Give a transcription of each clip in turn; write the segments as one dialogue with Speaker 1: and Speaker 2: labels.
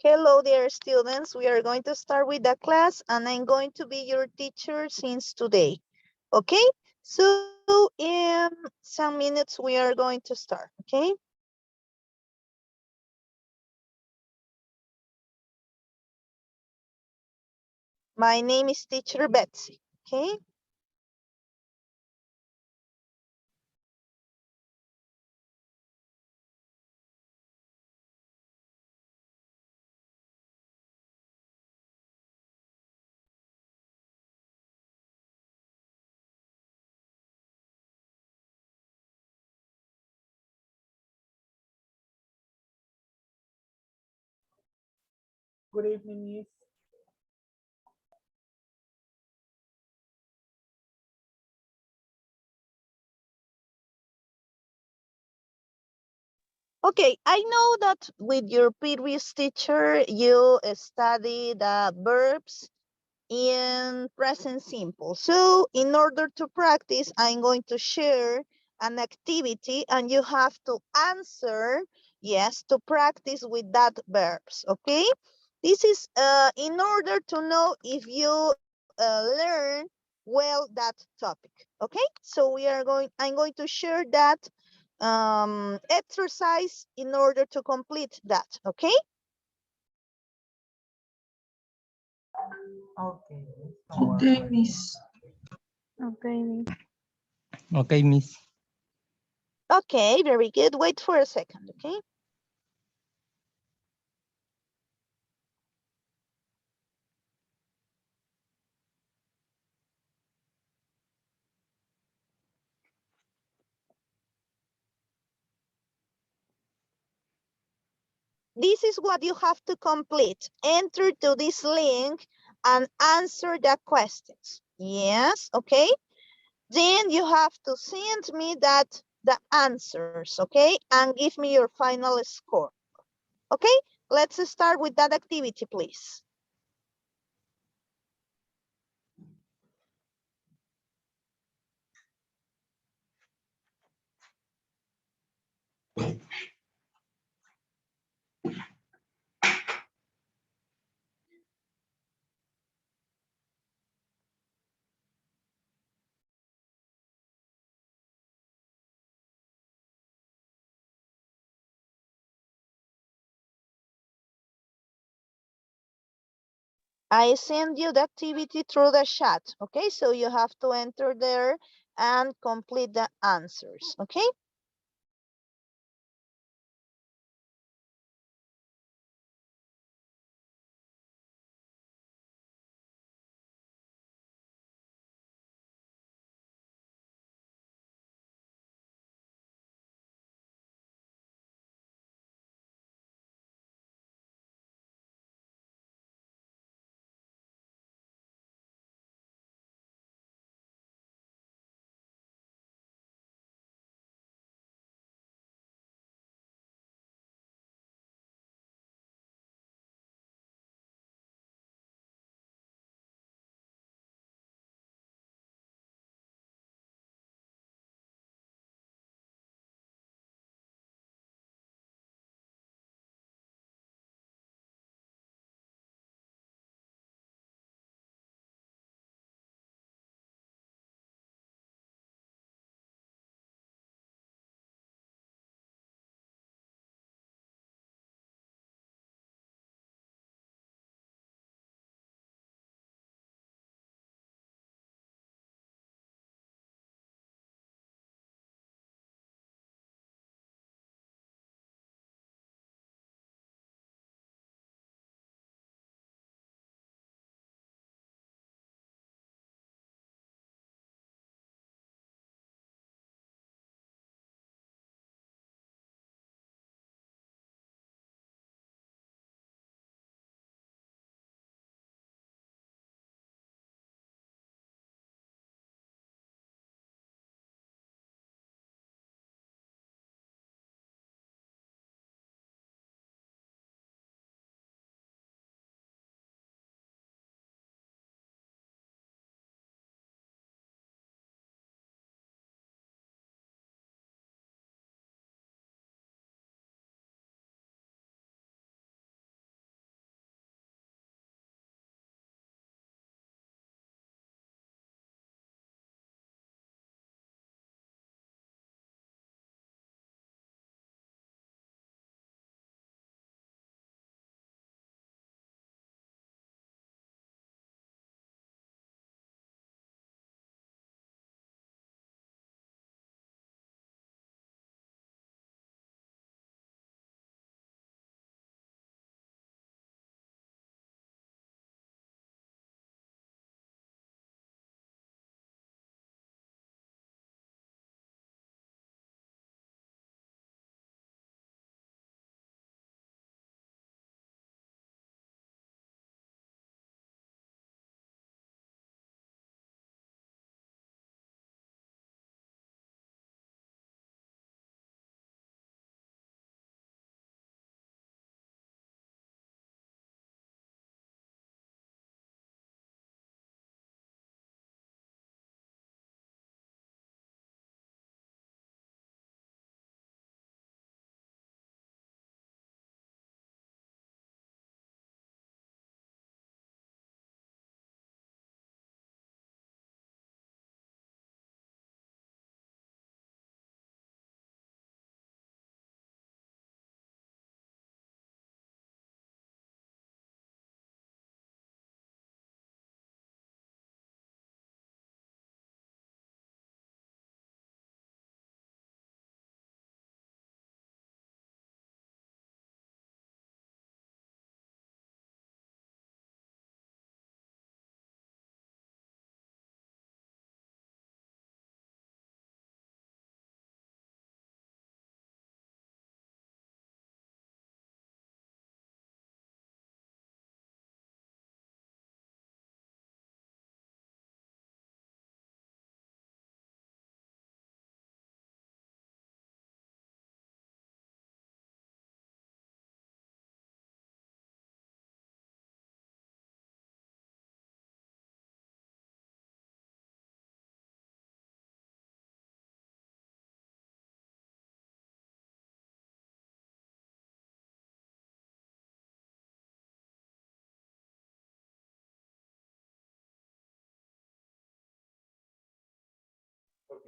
Speaker 1: Hello, dear students. We are going to start with the class, and I'm going to be your teacher since today. Okay? So in some minutes, we are going to start. Okay? My name is Teacher Betsy. Okay?
Speaker 2: Good evening, Miss.
Speaker 1: Okay, I know that with your previous teacher, you studied verbs in present simple. So in order to practice, I'm going to share an activity and you have to answer, yes, to practice with that verbs, okay? This is in order to know if you learn well that topic, okay? So I'm going to share that exercise in order to complete that, okay?
Speaker 2: Okay.
Speaker 3: Okay, Miss.
Speaker 4: Okay.
Speaker 3: Okay, Miss.
Speaker 1: Okay, very good. Wait for a second, okay? This is what you have to complete. Enter to this link and answer the questions. Yes, okay? Then you have to send me the answers, okay? And give me your final score. Okay? Let's start with that activity, please. I send you the activity through the chat, okay? So you have to enter there and complete the answers, okay?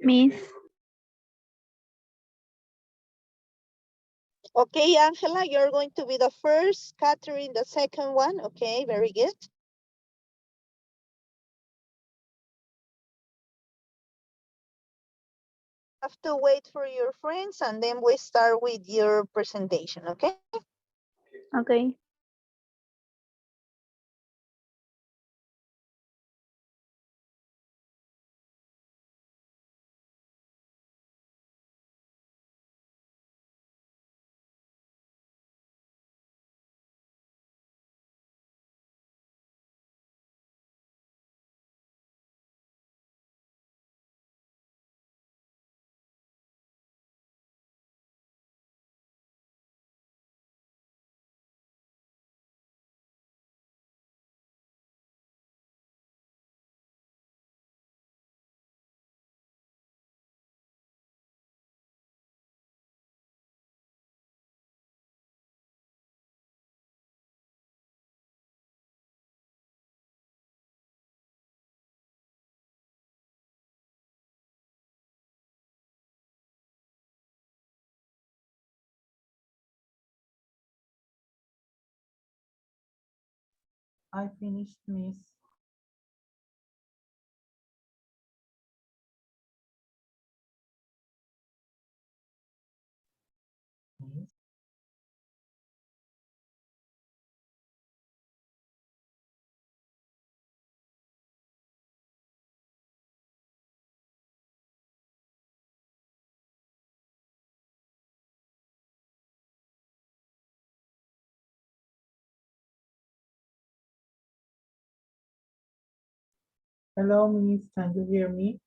Speaker 4: Miss.
Speaker 1: Okay, Angela, you're going to be the first, Catherine the second one. Okay, very good. Have to wait for your friends and then we start with your presentation, okay?
Speaker 4: Okay.
Speaker 2: I finished, Miss. Miss. Hello, Miss. Can you hear me?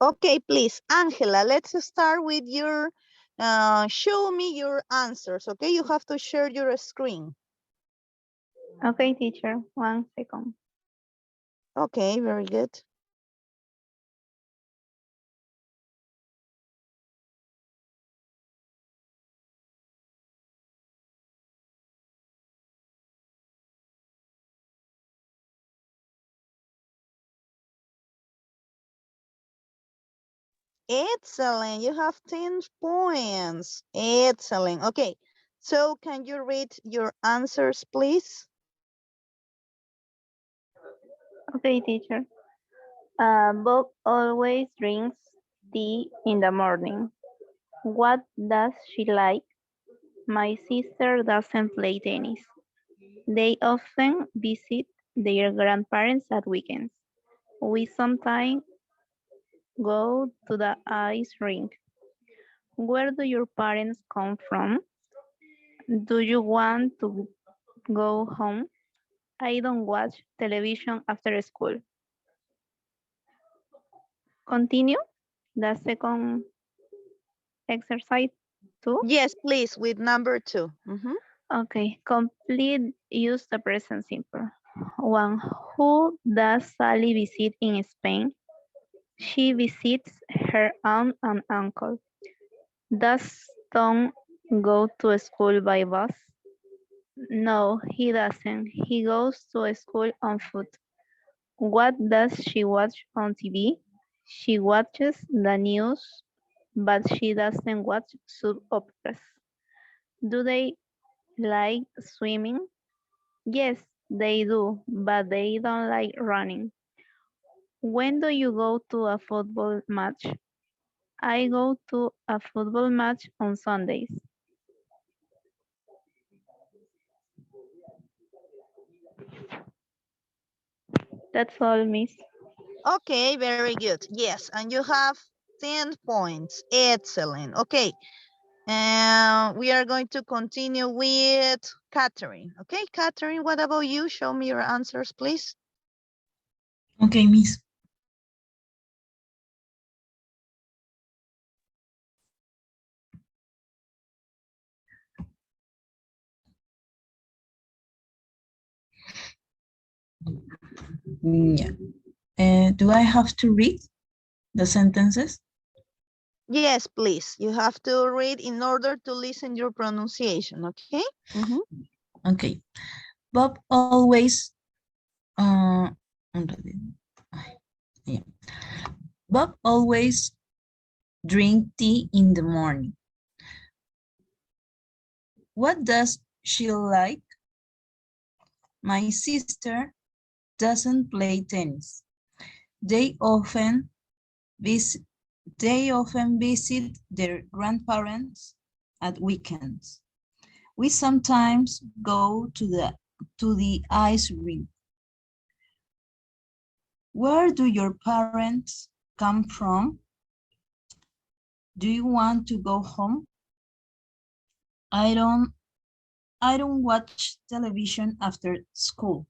Speaker 1: Okay, please, Angela, let's start with your, show me your answers, okay? You have to share your screen.
Speaker 4: Okay, teacher. 1 second.
Speaker 1: Okay, very good. Excellent, you have 10 points. Excellent, okay. So can you read your answers, please?
Speaker 4: Okay, teacher. Bob always drinks tea in the morning. What does she like? My sister doesn't play tennis. They often visit their grandparents at weekends. We sometimes go to the ice rink. Where do your parents come from? Do you want to go home? I don't watch television after school. Continue the second exercise too.
Speaker 1: Yes, please, with number 2.
Speaker 4: Okay, complete use the present simple. 1. Who does Sally visit in Spain? She visits her aunt and uncle. Does Tom go to school by bus? No, he doesn't. He goes to school on foot. What does she watch on TV? She watches the news, but she doesn't watch soap operas. Do they like swimming? Yes, they do, but they don't like running. When do you go to a football match? I go to a football match on Sundays. That's all, miss.
Speaker 1: Okay, very good. Yes, and you have 10 points. Excellent. Okay, and we are going to continue with Catherine. Okay, Catherine, what about you? Show me your answers, please.
Speaker 2: Okay, Miss. Yeah. Do I have to read the sentences?
Speaker 1: Yes, please. You have to read in order to listen your pronunciation, okay?
Speaker 2: Okay. Bob always yeah. Bob always drink tea in the morning. What does she like? My sister doesn't play tennis. They often visit their grandparents at weekends. We sometimes go to the ice rink. Where do your parents come from? Do you want to go home? I don't watch television after school.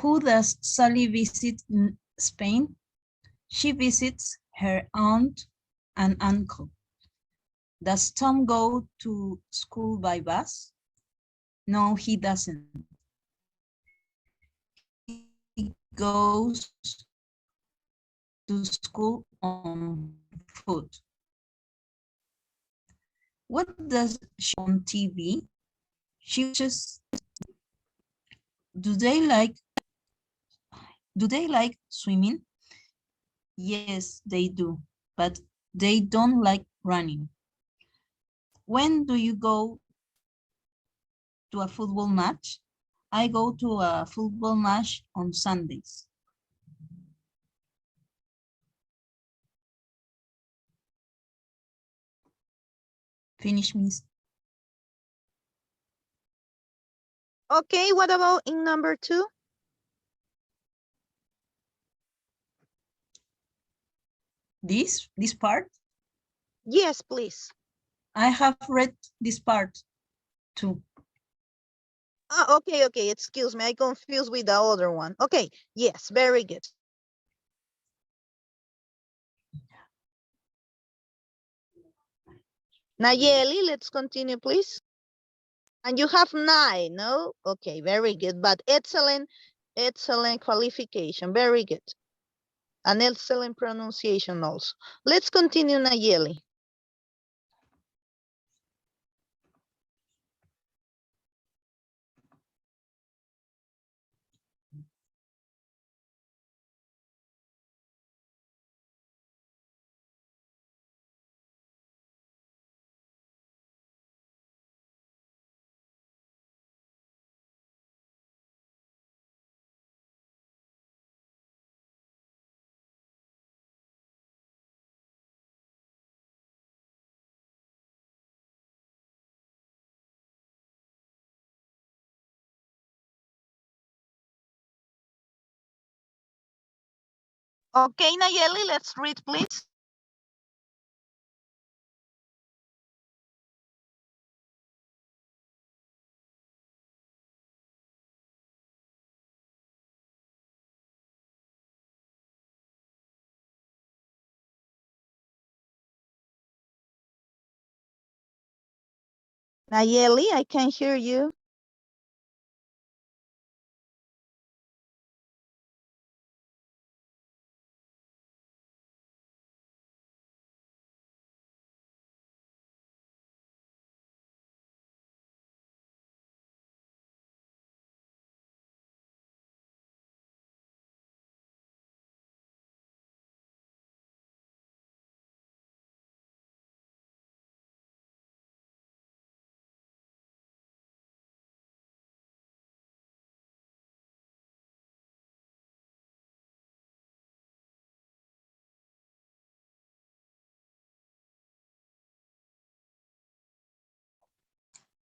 Speaker 2: Who does Sally visit in Spain? She visits her aunt and uncle. Does Tom go to school by bus? No, he doesn't. He goes to school on foot. What does she on TV? She watches. Do they like swimming? Yes, they do, but they don't like running. When do you go to a football match? I go to a football match on Sundays. Finish, Miss.
Speaker 1: Okay, what about in number 2?
Speaker 2: This part?
Speaker 1: Yes, please.
Speaker 2: I have read this part too.
Speaker 1: Ah, okay. Excuse me. I confused with the other one. Okay. Yes, very good. Nayeli, let's continue, please. And you have 9, no? Okay, very good. But excellent qualification. Very good. An excellent pronunciation also. Let's continue, Nayeli. Okay, Nayeli, let's read, please. Nayeli, I can hear you.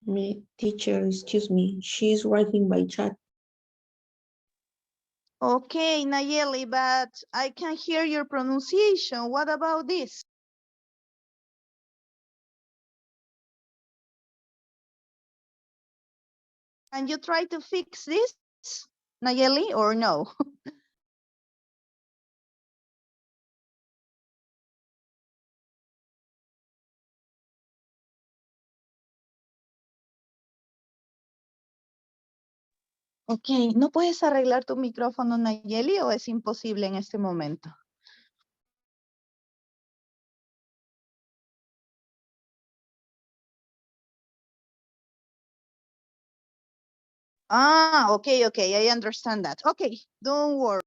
Speaker 5: Me, teacher, excuse me, she's writing by chat.
Speaker 1: Okay, Nayeli, but I can hear your pronunciation. What about this? Can you try to fix this, Nayeli, or no? Ok, ¿no puedes arreglar tu micrófono, Nayeli, o es imposible en este momento? Ah, okay, I understand that. Okay, don't worry.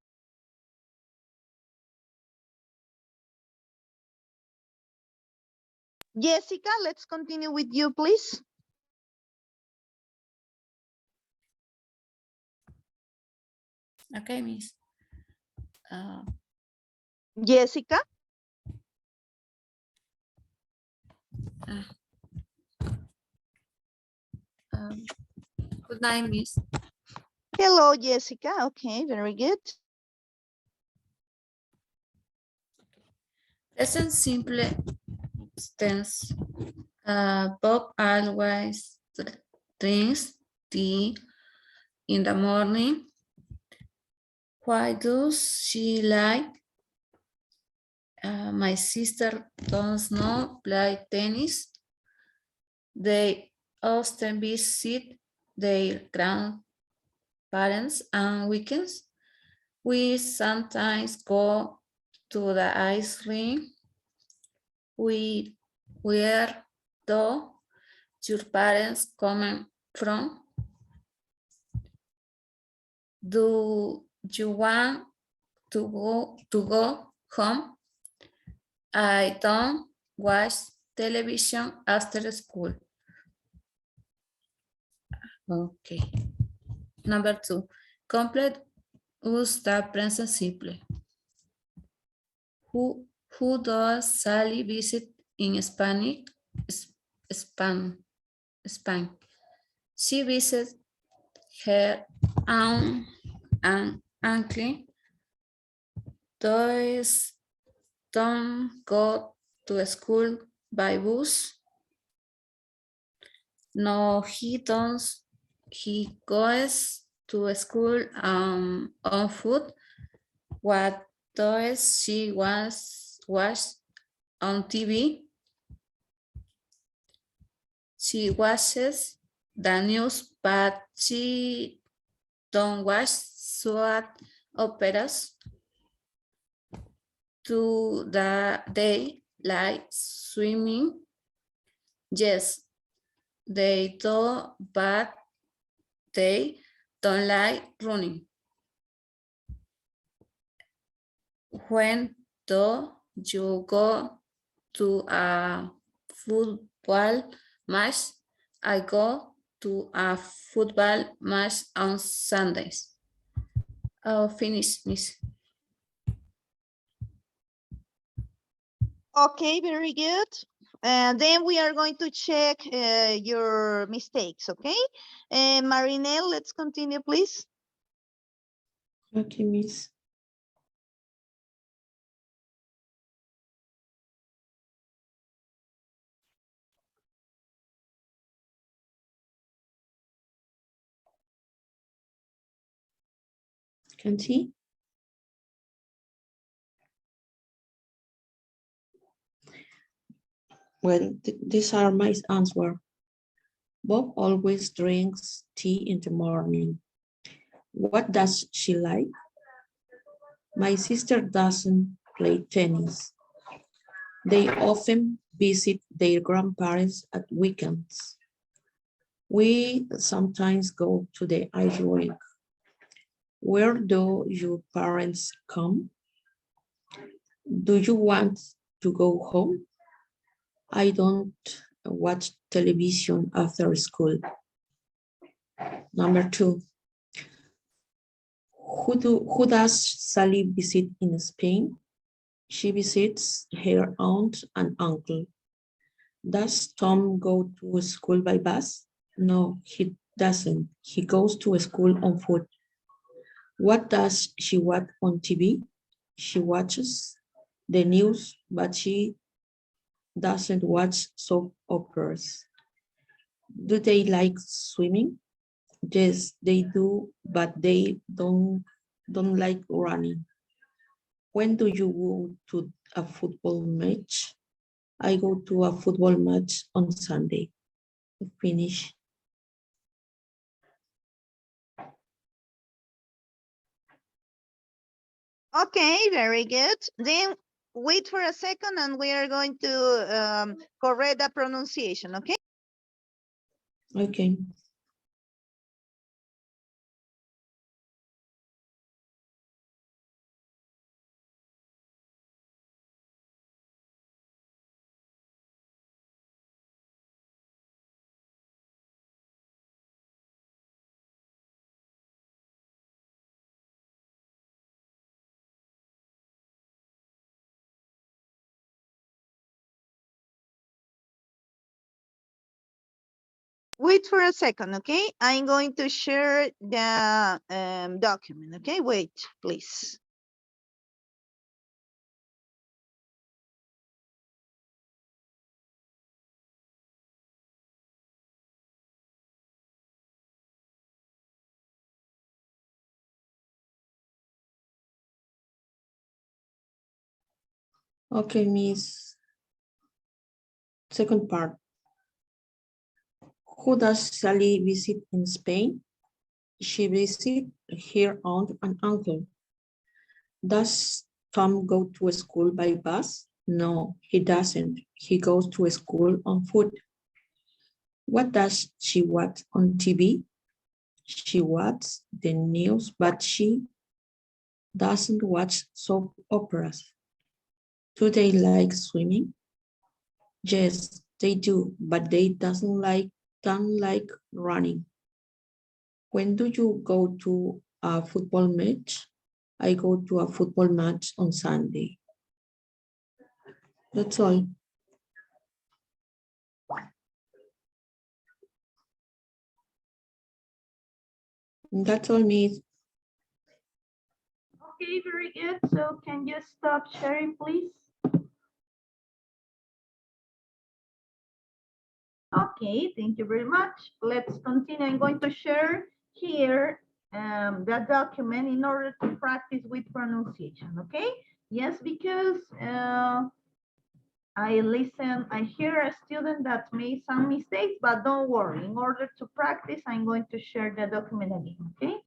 Speaker 1: Jessica, let's continue with you, please.
Speaker 2: Okay, Miss.
Speaker 1: Jessica.
Speaker 2: Good night, Miss.
Speaker 1: Hello, Jessica. Okay, very good.
Speaker 2: Present simple tense. Bob always drinks tea in the morning. Why does she like? My sister does not play tennis. They often visit their grandparents on weekends. We sometimes go to the ice rink. Where do your parents come from? Do you want to go home? I don't watch television after school. Okay. Number 2. Complete use the present simple. Who does Sally visit in Spain? Spain. She visits her aunt and uncle. Does Tom go to school by bus? No, he
Speaker 6: he goes to school on foot. What does she watch on TV? She watches the news, but she don't watch soap operas. Do they like swimming? Yes, they do, but they don't like running. When do you go to a football match? I go to a football match on Sundays. Oh, finish, miss.
Speaker 1: Okay, very good. And then we are going to check your mistakes, okay? Marinelle, let's continue, please.
Speaker 5: Okay, Miss. Can see? Well, these are my answers. Bob always drinks tea in the morning. What does she like? My sister doesn't play tennis. They often visit their grandparents at weekends. We sometimes go to the ice rink. Where do your parents come? Do you want to go home? I don't watch television after school. Number 2. Who does Sally visit in Spain? She visits her aunt and uncle. Does Tom go to school by bus? No, he doesn't. He goes to school on foot. What does she watch on TV? She watches the news, but she doesn't watch soap operas. Do they like swimming? Yes, they do, but they don't like running. When do you go to a football match? I go to a football match on Sunday. Finish.
Speaker 1: Okay, very good. Then wait for a second and we are going to correct the pronunciation, okay?
Speaker 5: Okay.
Speaker 1: Wait for a second, okay? I'm going to share the document, okay? Wait, please.
Speaker 5: Okay, Miss. Second part. Who does Sally visit in Spain? She visits her aunt and uncle. Does Tom go to school by bus? No, he doesn't. He goes to school on foot. What does she watch on TV? She watches the news, but she doesn't watch soap operas. Do they like swimming? Yes, they do, but they don't like running. When do you go to a football match? I go to a football match on Sunday. That's all. That's all, Miss.
Speaker 4: Okay, very good. So can you stop sharing, please?
Speaker 1: Okay, thank you very much. Let's continue. I'm going to share here the document in order to practice with pronunciation, okay? Yes, because I hear a student that made some mistakes, but don't worry. In order to practice, I'm going to share the document again, okay?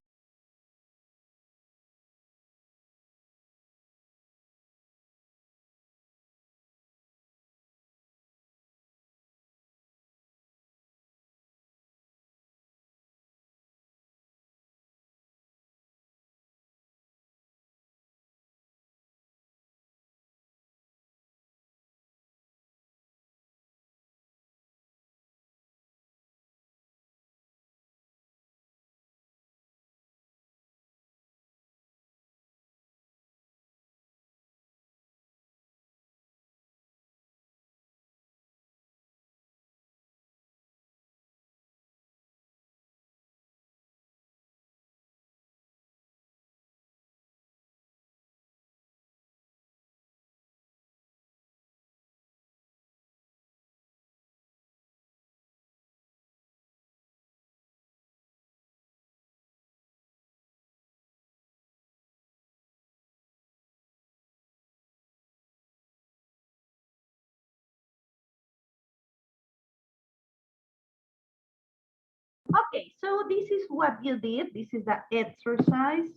Speaker 1: Okay, so this is what you did. This is the exercise.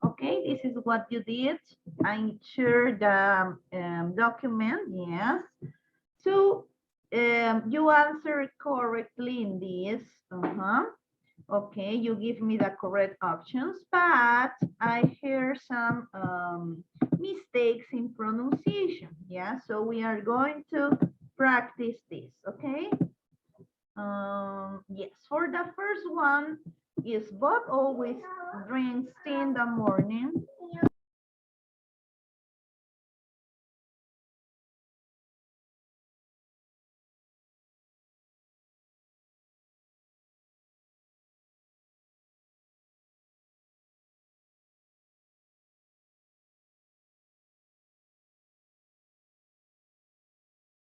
Speaker 1: Okay, this is what you did. I'm sure the document, yes. So you answered correctly in this. Okay, you give me the correct options, but I hear some mistakes in pronunciation. Yeah, so we are going to practice this, okay? Yes, for the first one, is Bob always drinks tea in the morning?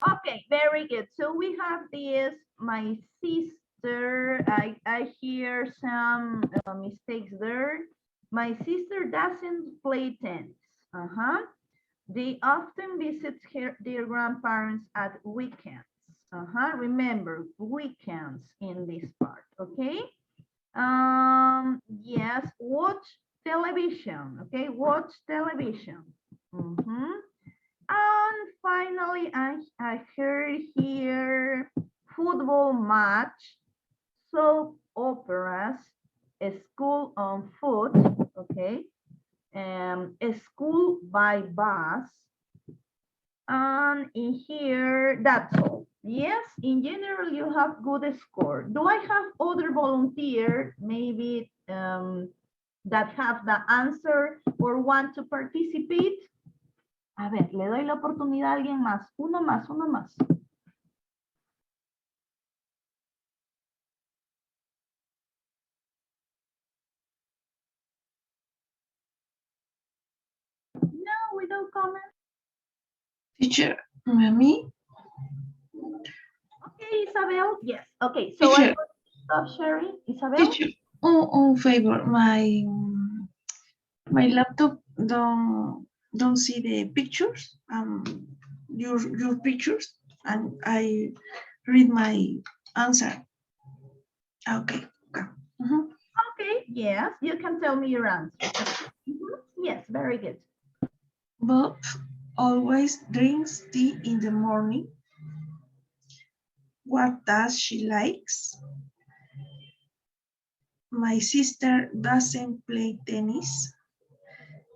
Speaker 1: Okay, very good. So we have this, my sister, I hear some mistakes there. My sister doesn't play tennis. They often visit their grandparents at weekends. Remember, weekends in this part, okay? Yes, watch television, okay? Watch television. And finally, I heard here football match, soap operas, a school on foot, okay, a school by bus, and in here, that's all. Yes, in general, you have good score. Do I have other volunteer, maybe that have the answer or want to participate? A ver, le doy la oportunidad a alguien más. Uno más, uno más. No, without comment.
Speaker 5: Teacher, me?
Speaker 1: Okay, Isabel. Yes. Okay, so I'm going to stop sharing. Isabel?
Speaker 5: Teacher, on favor, my laptop don't see the pictures, your pictures, and I read my answer. Okay.
Speaker 1: Okay, yes, you can tell me your answer. Yes, very good.
Speaker 5: Bob always drinks tea in the morning. What does she likes? My sister doesn't play tennis.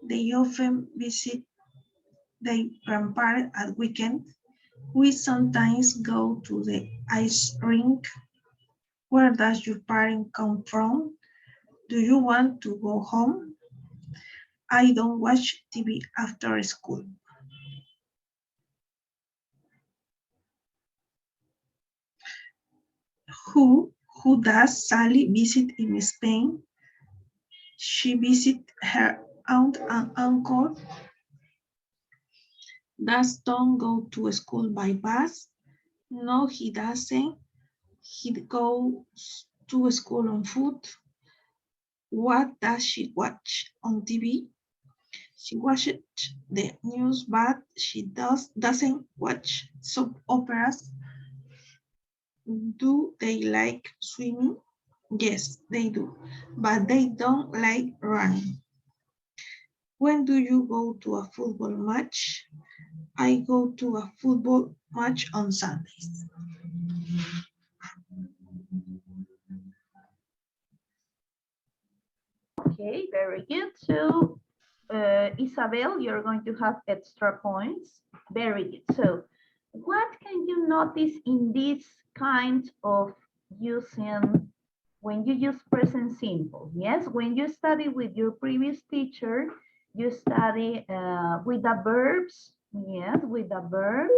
Speaker 5: They often visit their grandparents at weekend. We sometimes go to the ice rink. Where does your parent come from? Do you want to go home? I don't watch TV after school. Who does Sally visit in Spain? She visits her aunt and uncle. Does Tom go to school by bus?
Speaker 7: No, he doesn't. He goes to school on foot. What does she watch on TV? She watches the news, but she doesn't watch soap operas. Do they like swimming? Yes, they do, but they don't like running. When do you go to a football match? I go to a football match on Sundays.
Speaker 1: Okay, very good. So, Isabel, you're going to have extra points. Very good. So, what can you notice in this kind of using when you use present simple? Yes, when you study with your previous teacher, you study with the verbs. Yes, with the verbs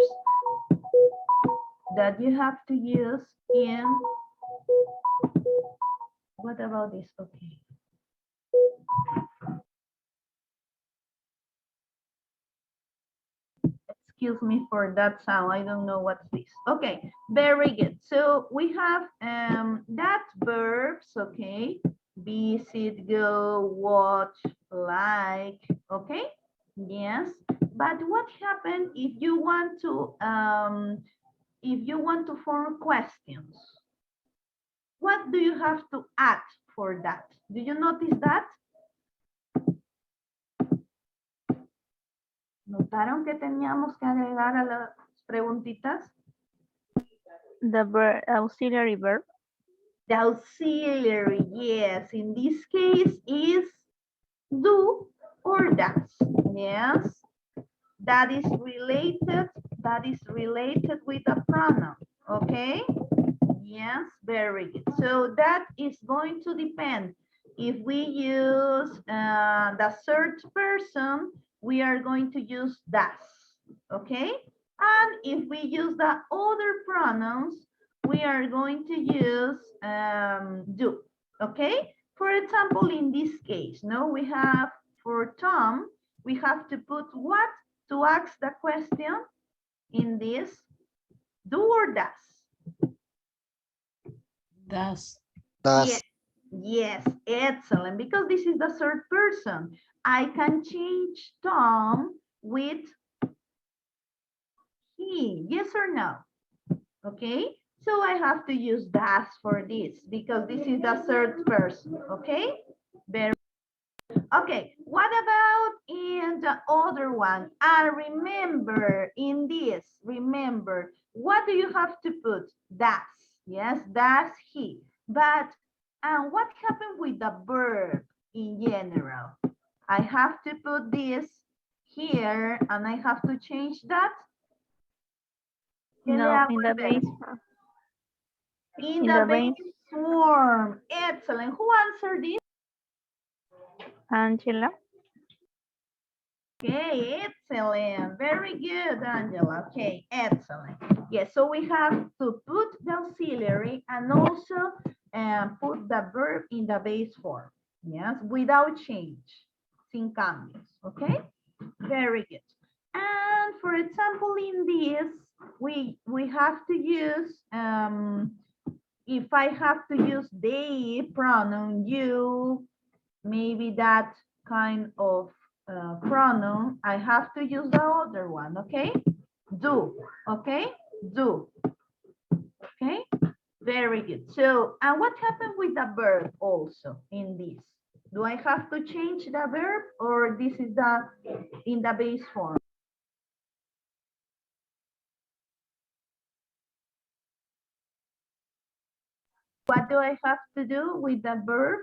Speaker 1: that you have to use in. What about this? Okay. Excuse me for that sound. I don't know what's this. Okay, very good. So we have that verbs, okay? Visit, go, watch, like, okay? Yes. But what happens if you want to form questions? What do you have to add for that? Do you notice that? ¿Notaron que teníamos que agregar a las preguntitas?
Speaker 4: The verb, auxiliary verb.
Speaker 1: The auxiliary, yes, in this case is do or does. Yes, that is related with a pronoun. Okay, yes, very good. So that is going to depend. If we use the third person, we are going to use does. Okay, and if we use the other pronouns, we are going to use do. Okay, for example, in this case, no, we have for Tom, we have to put what to ask the question in this, do or does?
Speaker 2: Does.
Speaker 1: Yes, yes, excellent, because this is the third person. I can change Tom with he, yes or no? Okay, so I have to use does for this because this is the third person, okay? Very okay, what about in the other one? And remember in this, remember, what do you have to put? Does, yes, does he. But what happened with the verb in general? I have to put this here and I have to change that.
Speaker 4: No, in the base form.
Speaker 1: In the base form. Excellent. Who answered this?
Speaker 4: Angela.
Speaker 1: Okay, excellent. Very good, Angela. Okay, excellent. Yes, so we have to put the auxiliary and also put the verb in the base form. Yes, without change, sin cambios. Okay, very good. And for example, in this, we have to use, if I have to use they pronoun, you, maybe that kind of pronoun, I have to use the other one, okay? Do, okay? Do, okay? Very good. So, and what happened with the verb also in this? Do I have to change the verb or this is the in the base form? What do I have to do with the verb?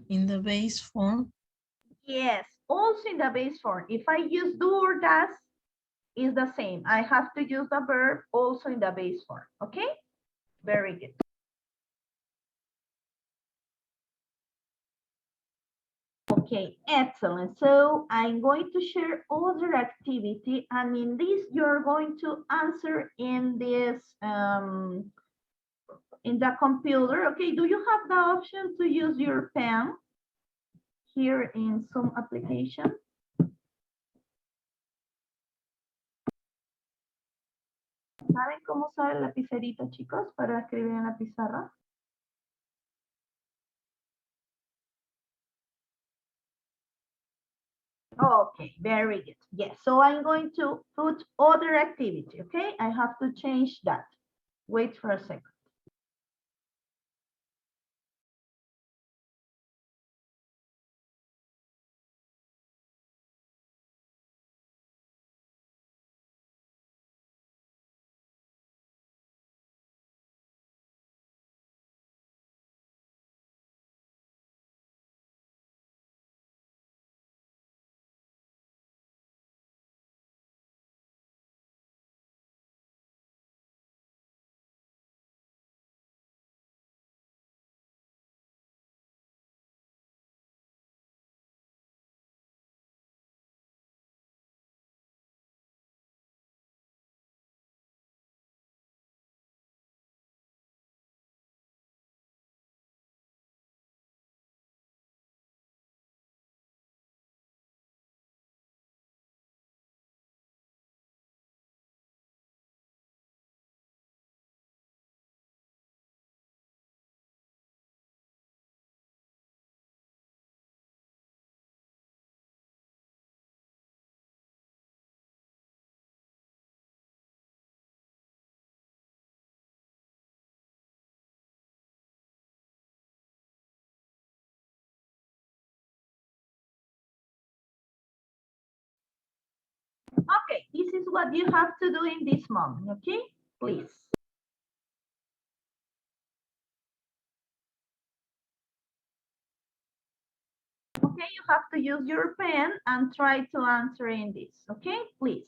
Speaker 2: In the base form.
Speaker 1: Yes, also in the base form. If I use do or does, is the same. I have to use the verb also in the base form, okay? Very good. Okay, excellent. So I'm going to share other activity, and in this you're going to answer in this in the computer. Okay, do you have the option to use your pen?
Speaker 4: here in Zoom application? ¿Saben cómo usar el lapicerito, chicos, para escribir en la pizarra? Okay, very good. Yes, so I'm going to put other activity, okay? I have to change that. Wait for a second. Okay, this is what you have to do in this moment, okay? Please. Okay, you have to use your pen and try to answer in this, okay? Please.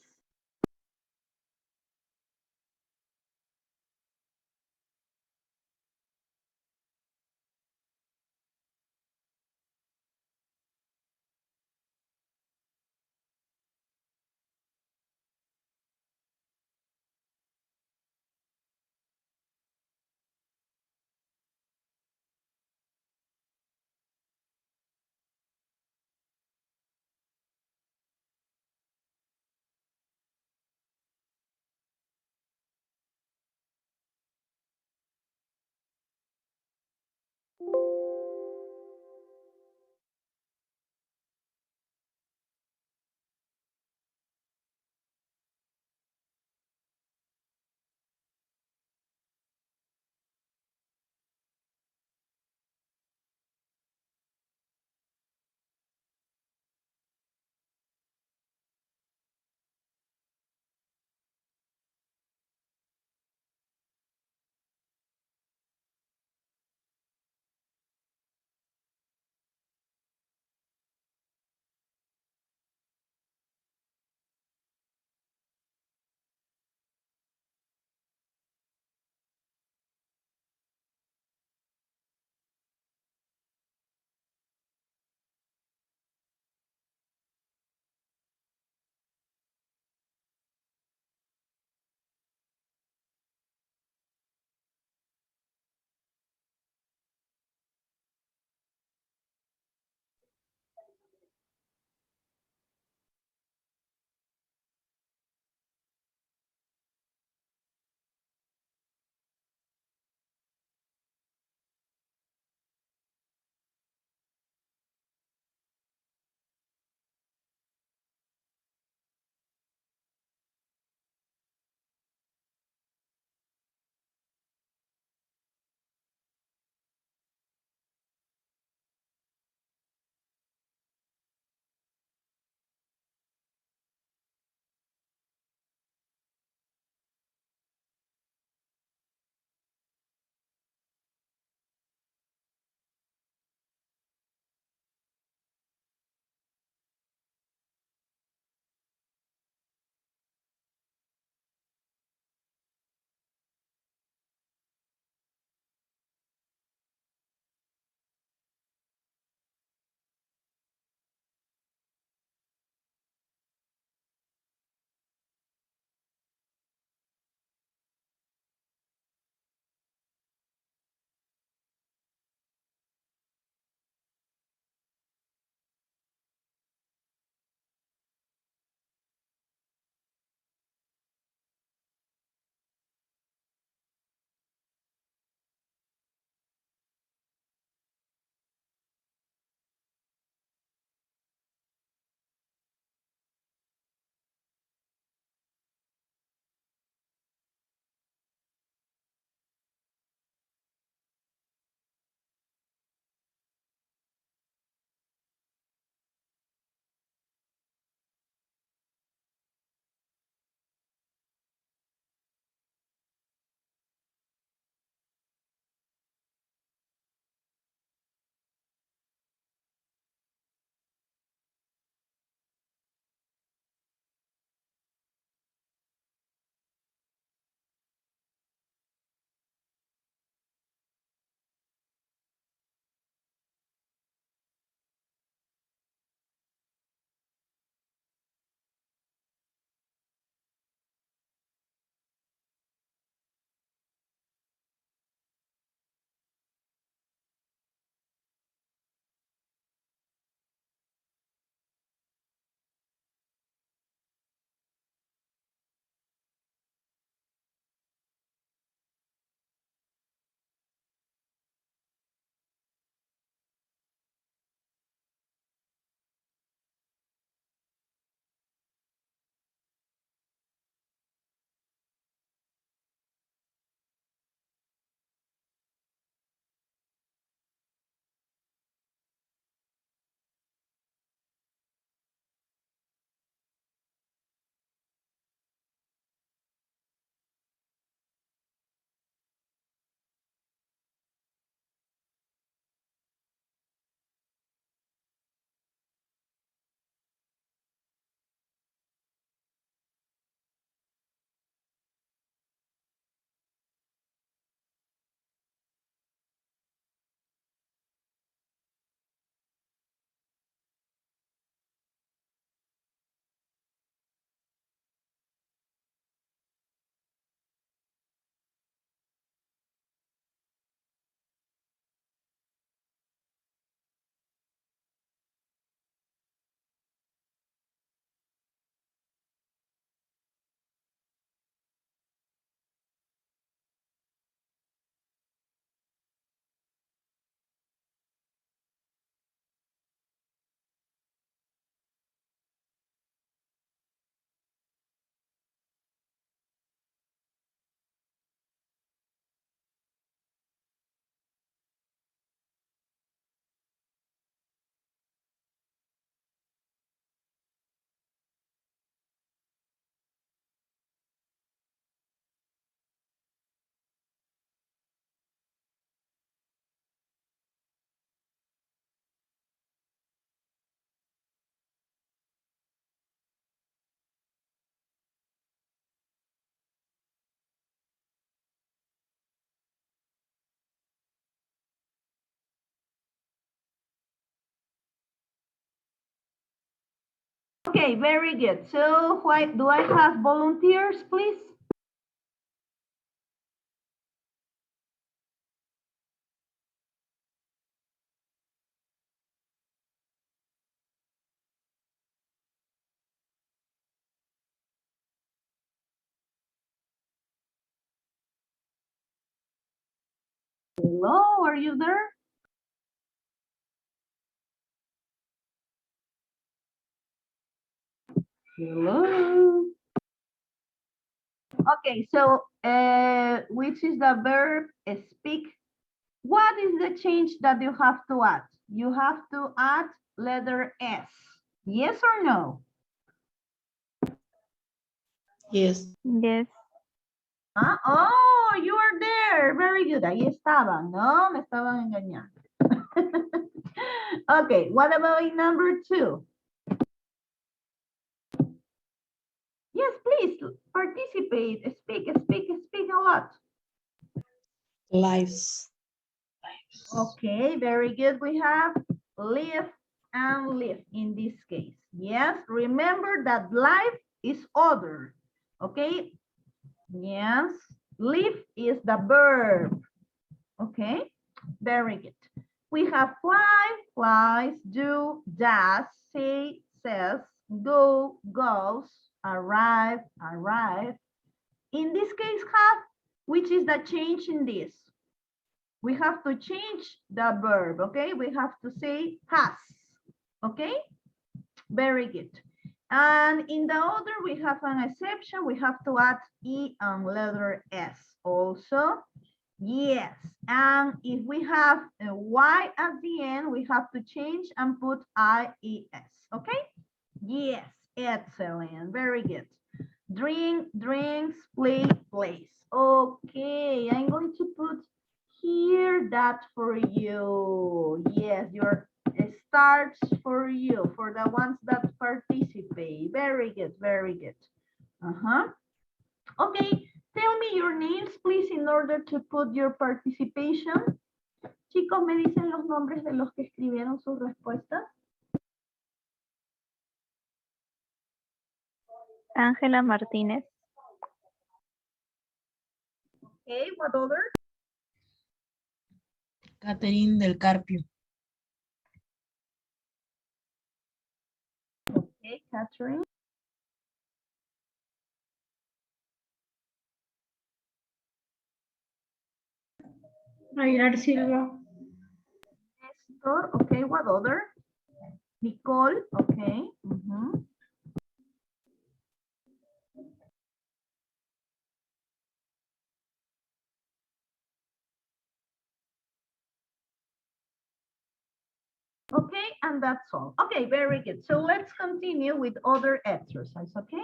Speaker 1: Okay, very good. So why do I have volunteers, please? Hello, are you there? Hello. Okay, so which is the verb speak? What is the change that you have to add? You have to add letter S. Yes or no?
Speaker 5: Yes.
Speaker 4: Yes.
Speaker 1: Ah, oh, you are there. Very good. Ahí estaban, ¿no? Me estaban engañando. Okay, what about in number 2? Yes, please participate. Speak a lot.
Speaker 5: Lives.
Speaker 1: Okay, very good. We have live and live in this case. Yes, remember that life is other. Okay, yes, live is the verb. Okay, very good. We have fly, flies, do, does, say, says, go, goes, arrive, arrive. In this case, have, which is the change in this? We have to change the verb, okay? We have to say has, okay? Very good. And in the other, we have an exception. We have to add E and letter S also. Yes, and if we have a Y at the end, we have to change and put IES, okay? Yes, excellent, very good. Drink, drinks, play, plays. Okay, I'm going to put here that for you. Yes, your starts for you, for the ones that participate. Very good, very good. Okay, tell me your names, please, in order to put your participation. Chicos, ¿me dicen los nombres de los que escribieron sus respuestas?
Speaker 4: Ángela Martínez.
Speaker 1: Okay, what other?
Speaker 2: Catherine del Carpio.
Speaker 1: Okay, Catherine.
Speaker 7: Nairar Silva.
Speaker 1: Nestor, okay, what other? Nicole, okay. Okay, and that's all. Okay, very good. So let's continue with other exercise, okay?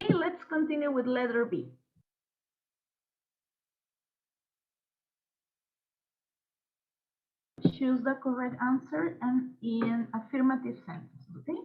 Speaker 1: Okay, let's continue with letter B. Choose the correct answer and in affirmative sentence, okay?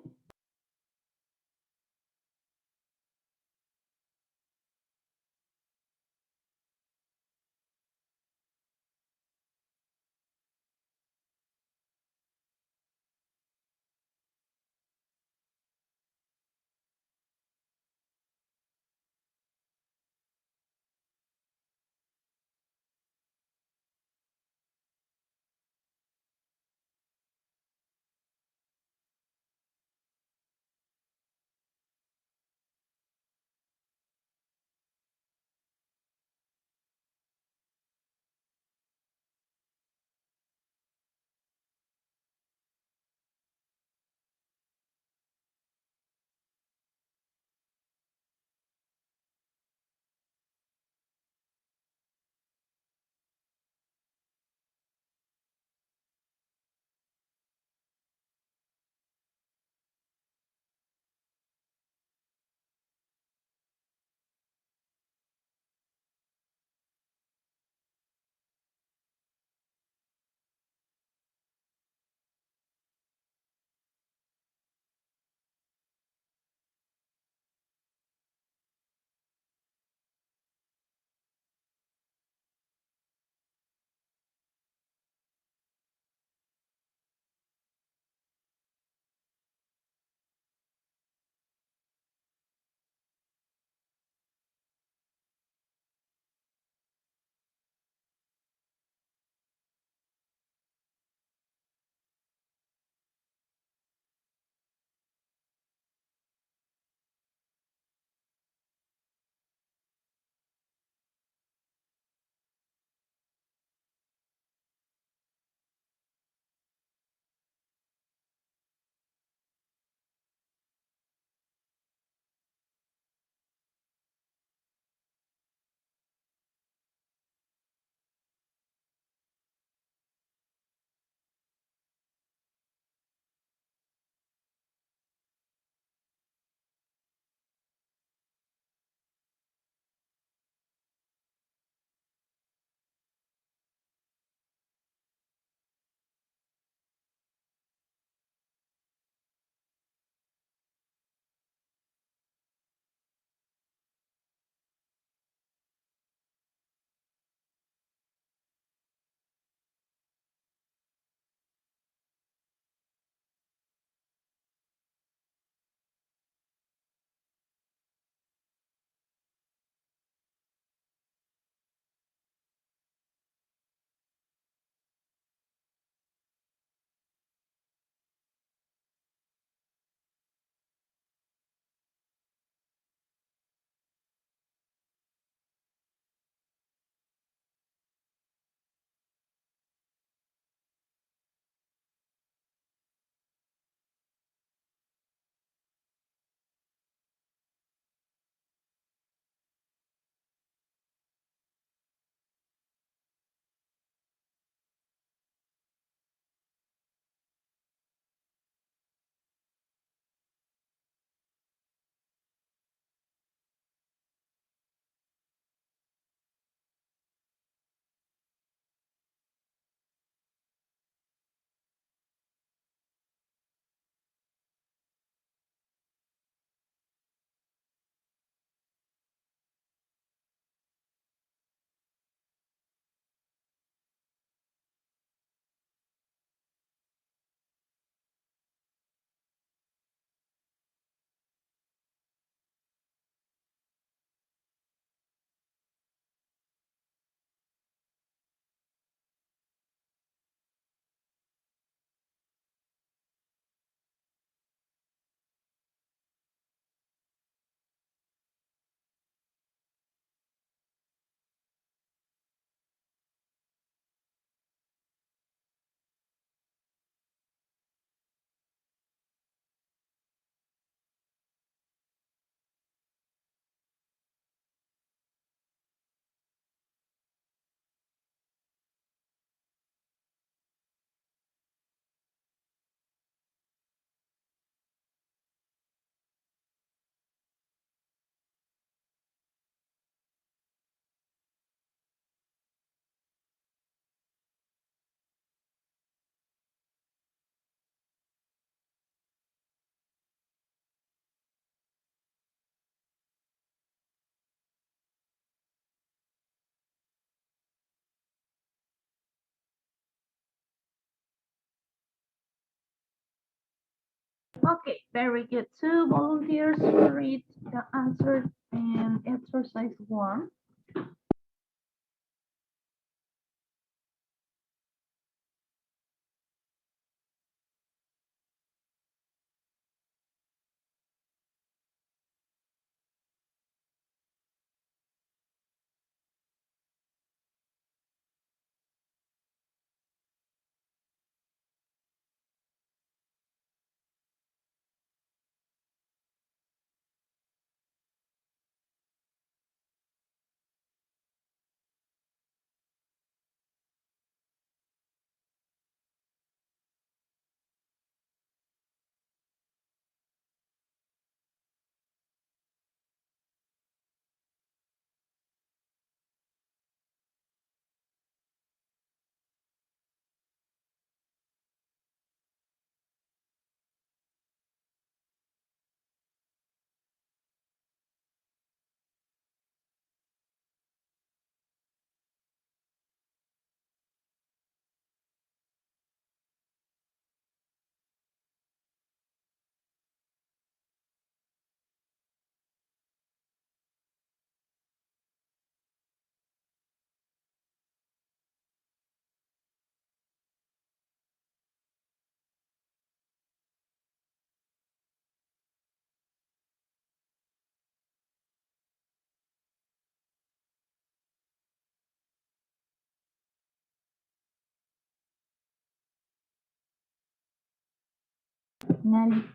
Speaker 4: Okay, very good. 2 volunteers to read the answer in exercise 1.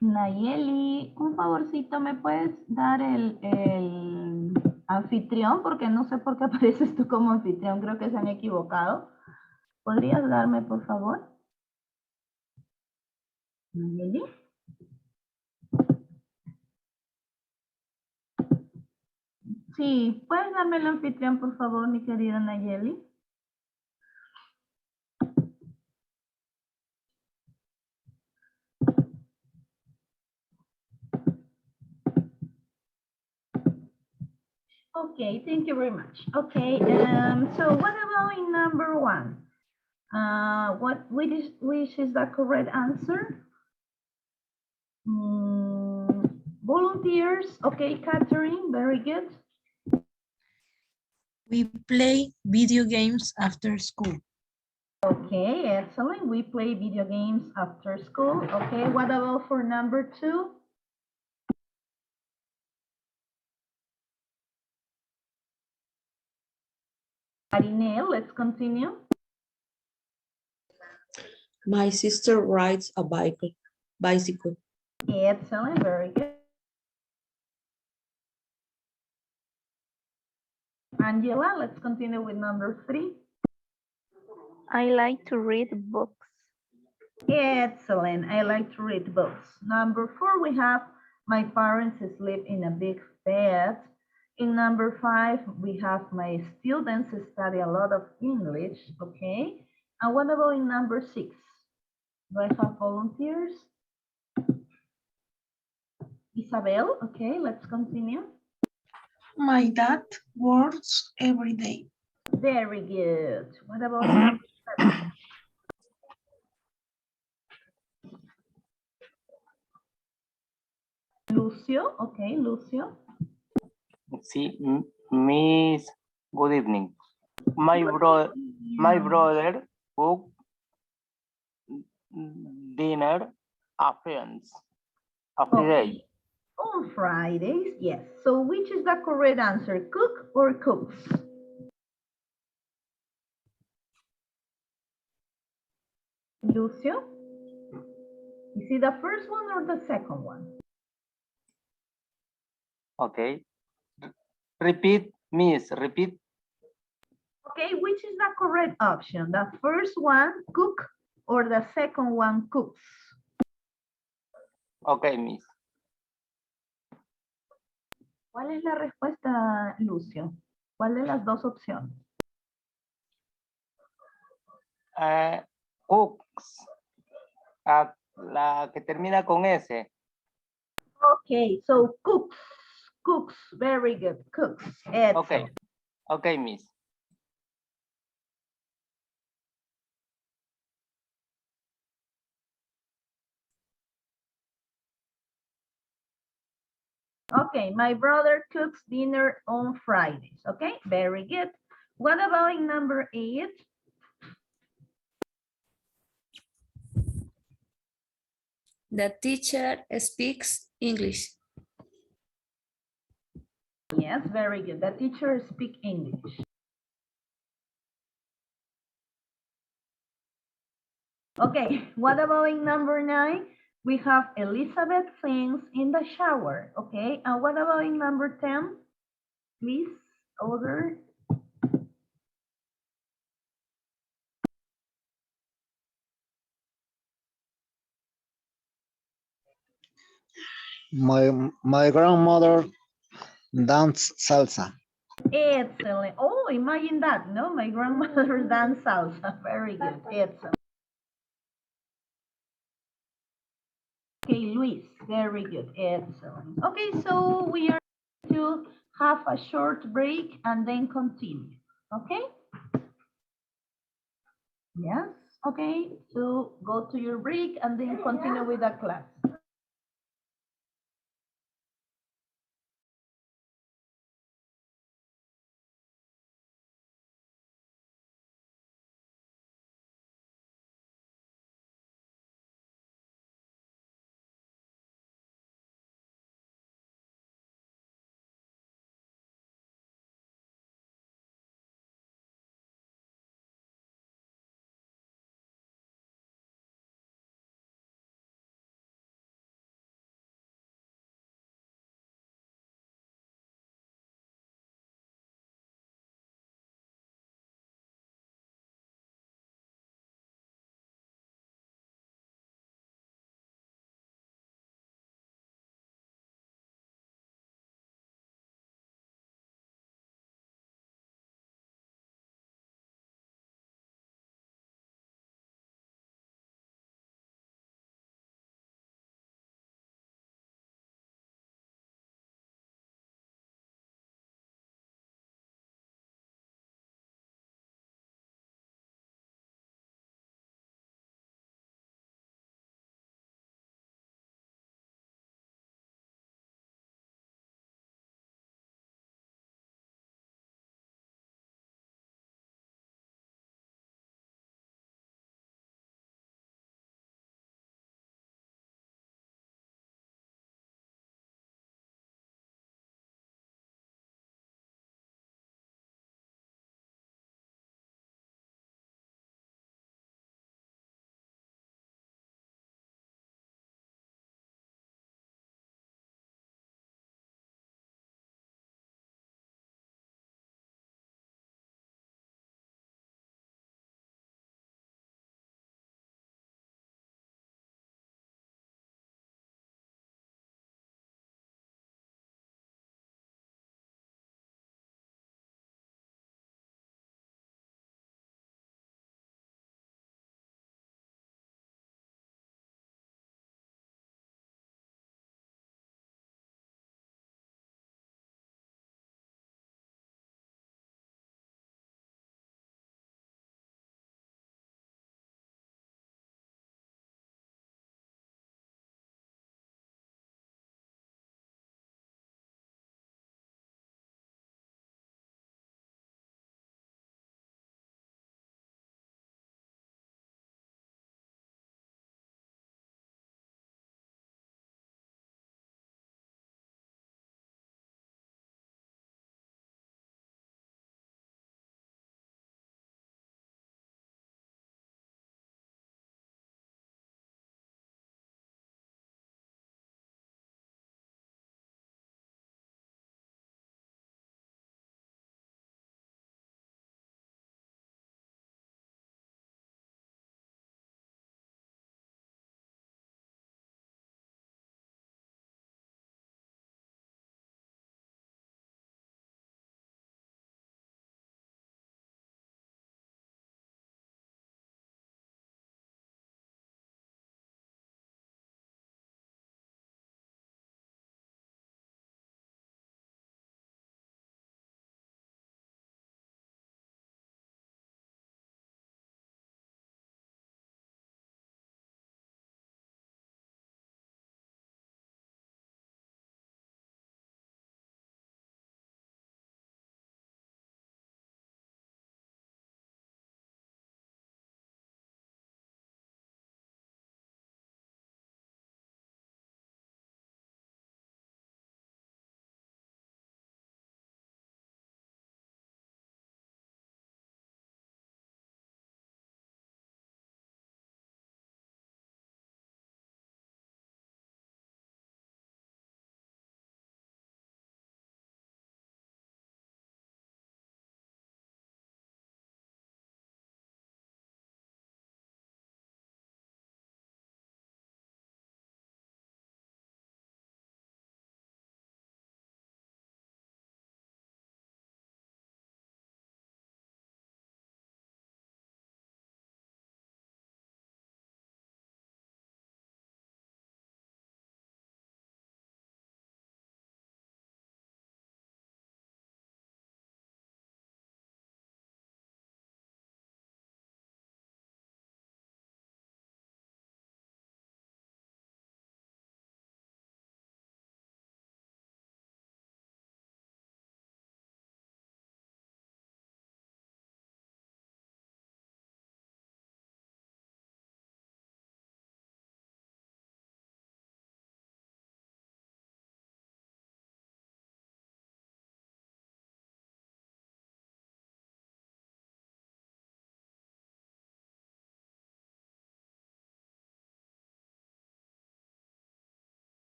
Speaker 4: Nayeli, un favorcito, ¿me puedes dar el anfitrión? Porque no sé por qué apareces tú como anfitrión, creo que se han equivocado. ¿Podrías darme, por favor? Nayeli. Sí, ¿puedes darme el anfitrión, por favor, mi querida Nayeli? Okay, thank you very much. Okay, so what about in number 1? Which is the correct answer? Volunteers, okay, Catherine, very good.
Speaker 5: We play video games after school.
Speaker 4: Okay, excellent. We play video games after school. Okay, what about for number 2? Marinelle, let's continue.
Speaker 5: My sister rides a bicycle.
Speaker 4: Excellent, very good. Angela, let's continue with number 3.
Speaker 8: I like to read books.
Speaker 4: Excellent, I like to read books. Number 4, we have my parents sleep in a big bed. In number 5, we have my students study a lot of English, okay? And what about in number 6? Do I have volunteers? Isabel, okay, let's continue.
Speaker 7: My dad works every day.
Speaker 4: Very good. What about number 7? Lucio, okay, Lucio.
Speaker 3: Sí, Miss, good evening. My brother cooked dinner after day.
Speaker 4: On Fridays, yes. So which is the correct answer, cook or cooks? Lucio? Is it the first one or the second one?
Speaker 3: Okay. Repeat, Miss, repeat.
Speaker 4: Okay, which is the correct option? The first one, cook, or the second one, cooks?
Speaker 3: Okay, Miss.
Speaker 4: ¿Cuál es la respuesta, Lucio? ¿Cuál de las dos opciones?
Speaker 3: Cooks. La que termina con S.
Speaker 4: Okay, so cooks, very good, cooks. Excellent.
Speaker 3: Okay. Okay, Miss.
Speaker 1: Okay, my brother cooks dinner on Fridays. Okay, very good. What about in number 8?
Speaker 6: The teacher speaks English.
Speaker 1: Yes, very good. The teacher speaks English. Okay, what about in number 9? We have Elizabeth sings in the shower. Okay, and what about in number 10? Please, order.
Speaker 9: My grandmother dance salsa.
Speaker 1: Excellent. Oh, imagine that, no? My grandmother dance salsa. Very good. Excellent. Okay, Luis. Very good. Excellent. Okay, so we are going to have a short break and then continue. Okay? Yes. Okay, so go to your break and then continue with the class.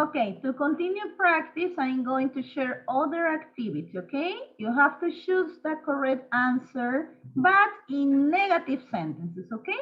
Speaker 10: Okay, to continue practice, I'm going to share other activity, okay? You have to choose the correct answer, but in negative sentences, okay?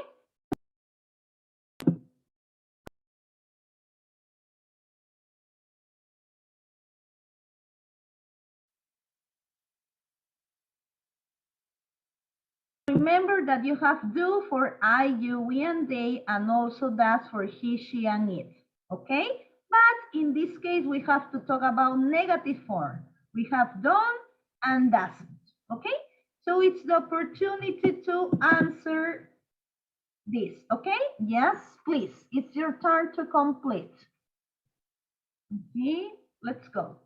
Speaker 10: Remember that you have do for I, you, we, and they, and also that's for he, she, and it, okay? But in this case, we have to talk about negative form. We have done and doesn't, okay? So it's the opportunity to answer this, okay? Yes, please, it's your turn to complete. Okay, let's go.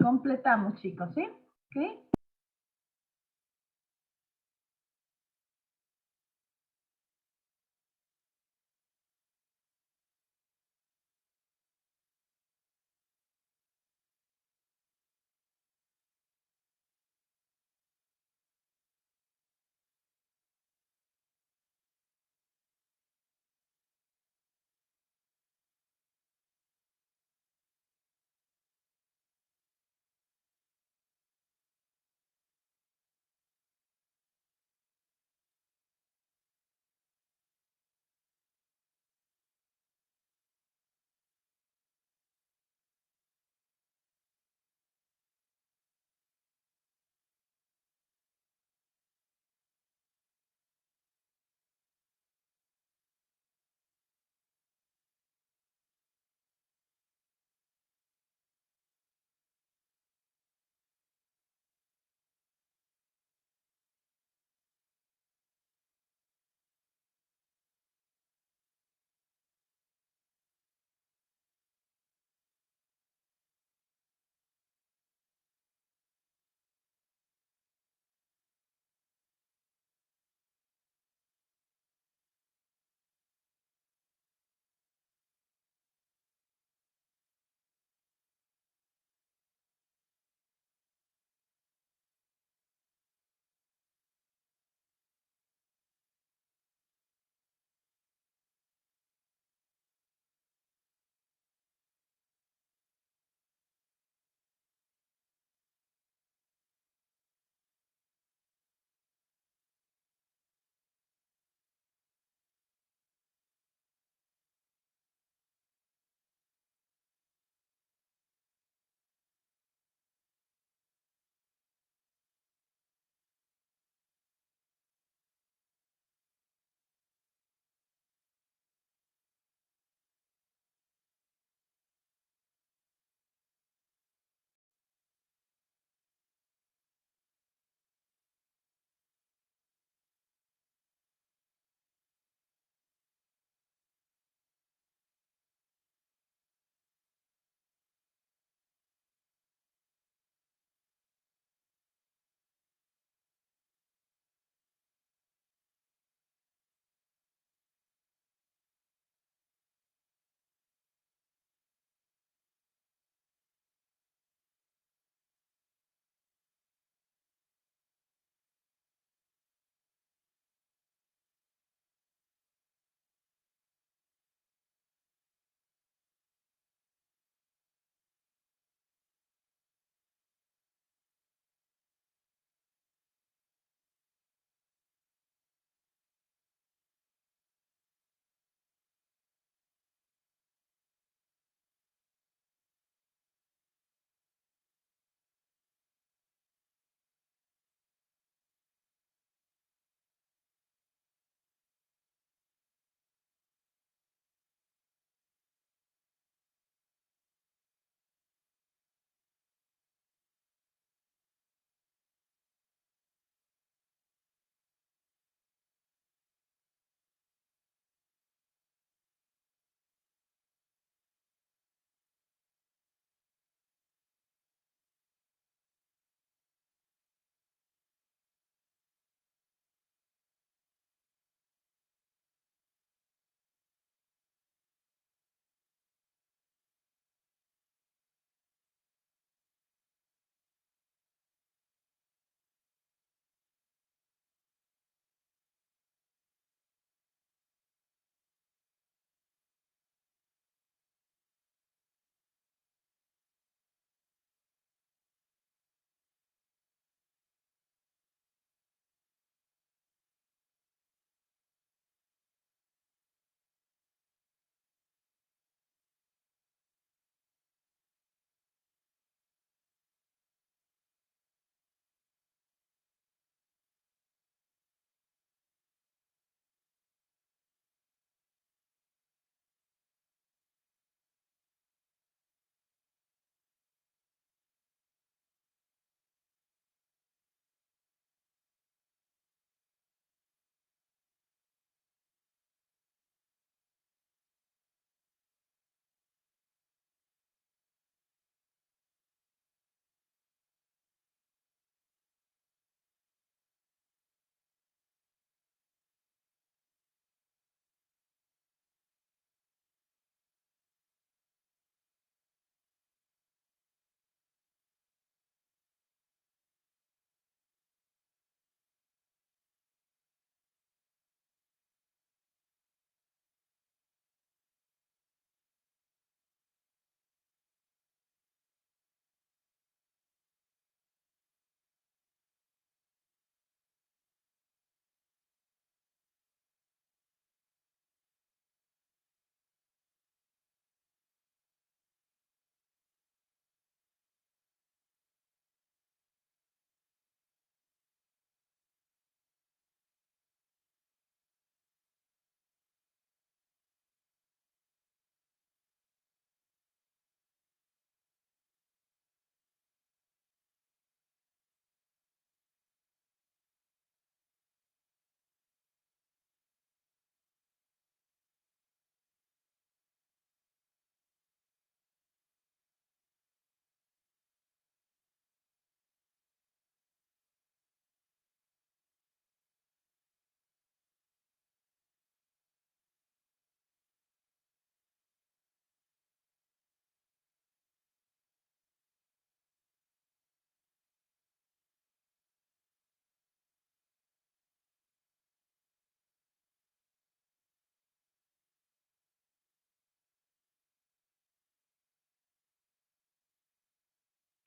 Speaker 10: Completamos, chicos, ¿sí? Okay.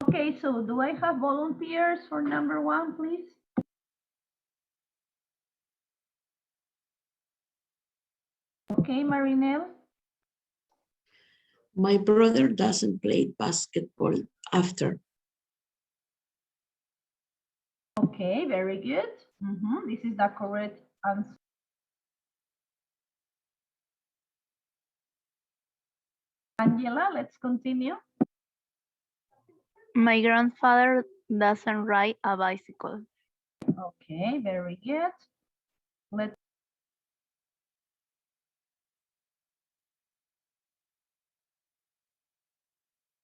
Speaker 10: Okay, so do I have volunteers for number 1, please? Okay, Marinelle.
Speaker 5: My brother doesn't play basketball after.
Speaker 10: Okay, very good. This is the correct answer. Angela, let's continue.
Speaker 8: My grandfather doesn't ride a bicycle.
Speaker 10: Okay, very good. Let's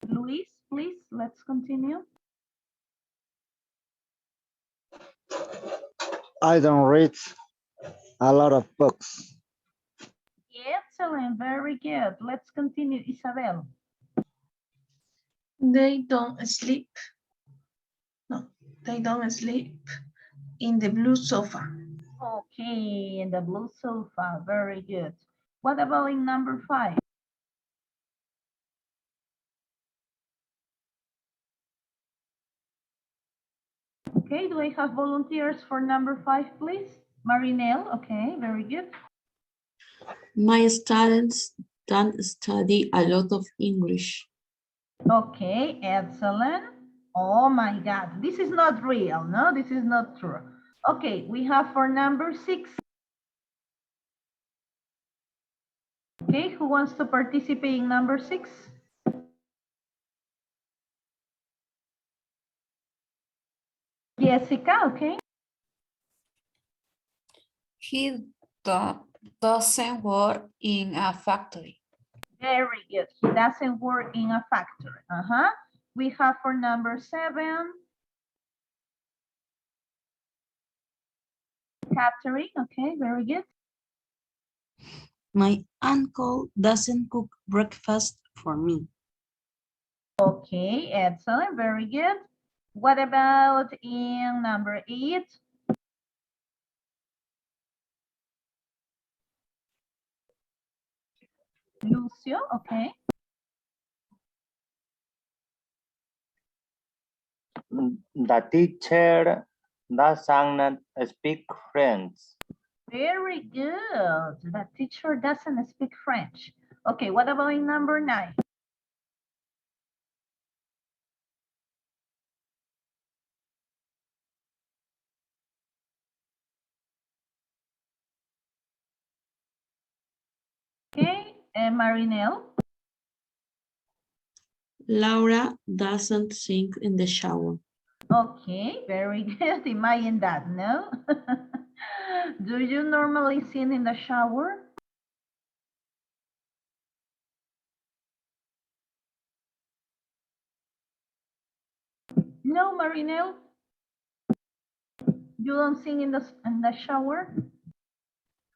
Speaker 10: Luis, please, let's continue.
Speaker 9: I don't read a lot of books.
Speaker 10: Excellent, very good. Let's continue, Isabel.
Speaker 7: They don't sleep. No, they don't sleep in the blue sofa.
Speaker 10: Okay, in the blue sofa, very good. What about in number 5? Okay, do I have volunteers for number 5, please? Marinelle, okay, very good.
Speaker 5: My students don't study a lot of English.
Speaker 10: Okay, excellent. Oh my God, this is not real, no? This is not true. Okay, we have for number 6. Okay, who wants to participate in number 6? Jessica, okay.
Speaker 6: He doesn't work in a factory.
Speaker 10: Very good. He doesn't work in a factory. We have for number 7. Catherine, okay, very good.
Speaker 2: My uncle doesn't cook breakfast for me.
Speaker 10: Okay, excellent, very good. What about in number 8? Lucio, okay.
Speaker 3: The teacher doesn't speak French.
Speaker 10: Very good. The teacher doesn't speak French. Okay, what about in number 9? Okay, and Marinelle.
Speaker 5: Laura doesn't sing in the shower.
Speaker 10: Okay, very good. Imagine that, no? Do you normally sing in the shower? No, Marinelle? You don't sing in the shower?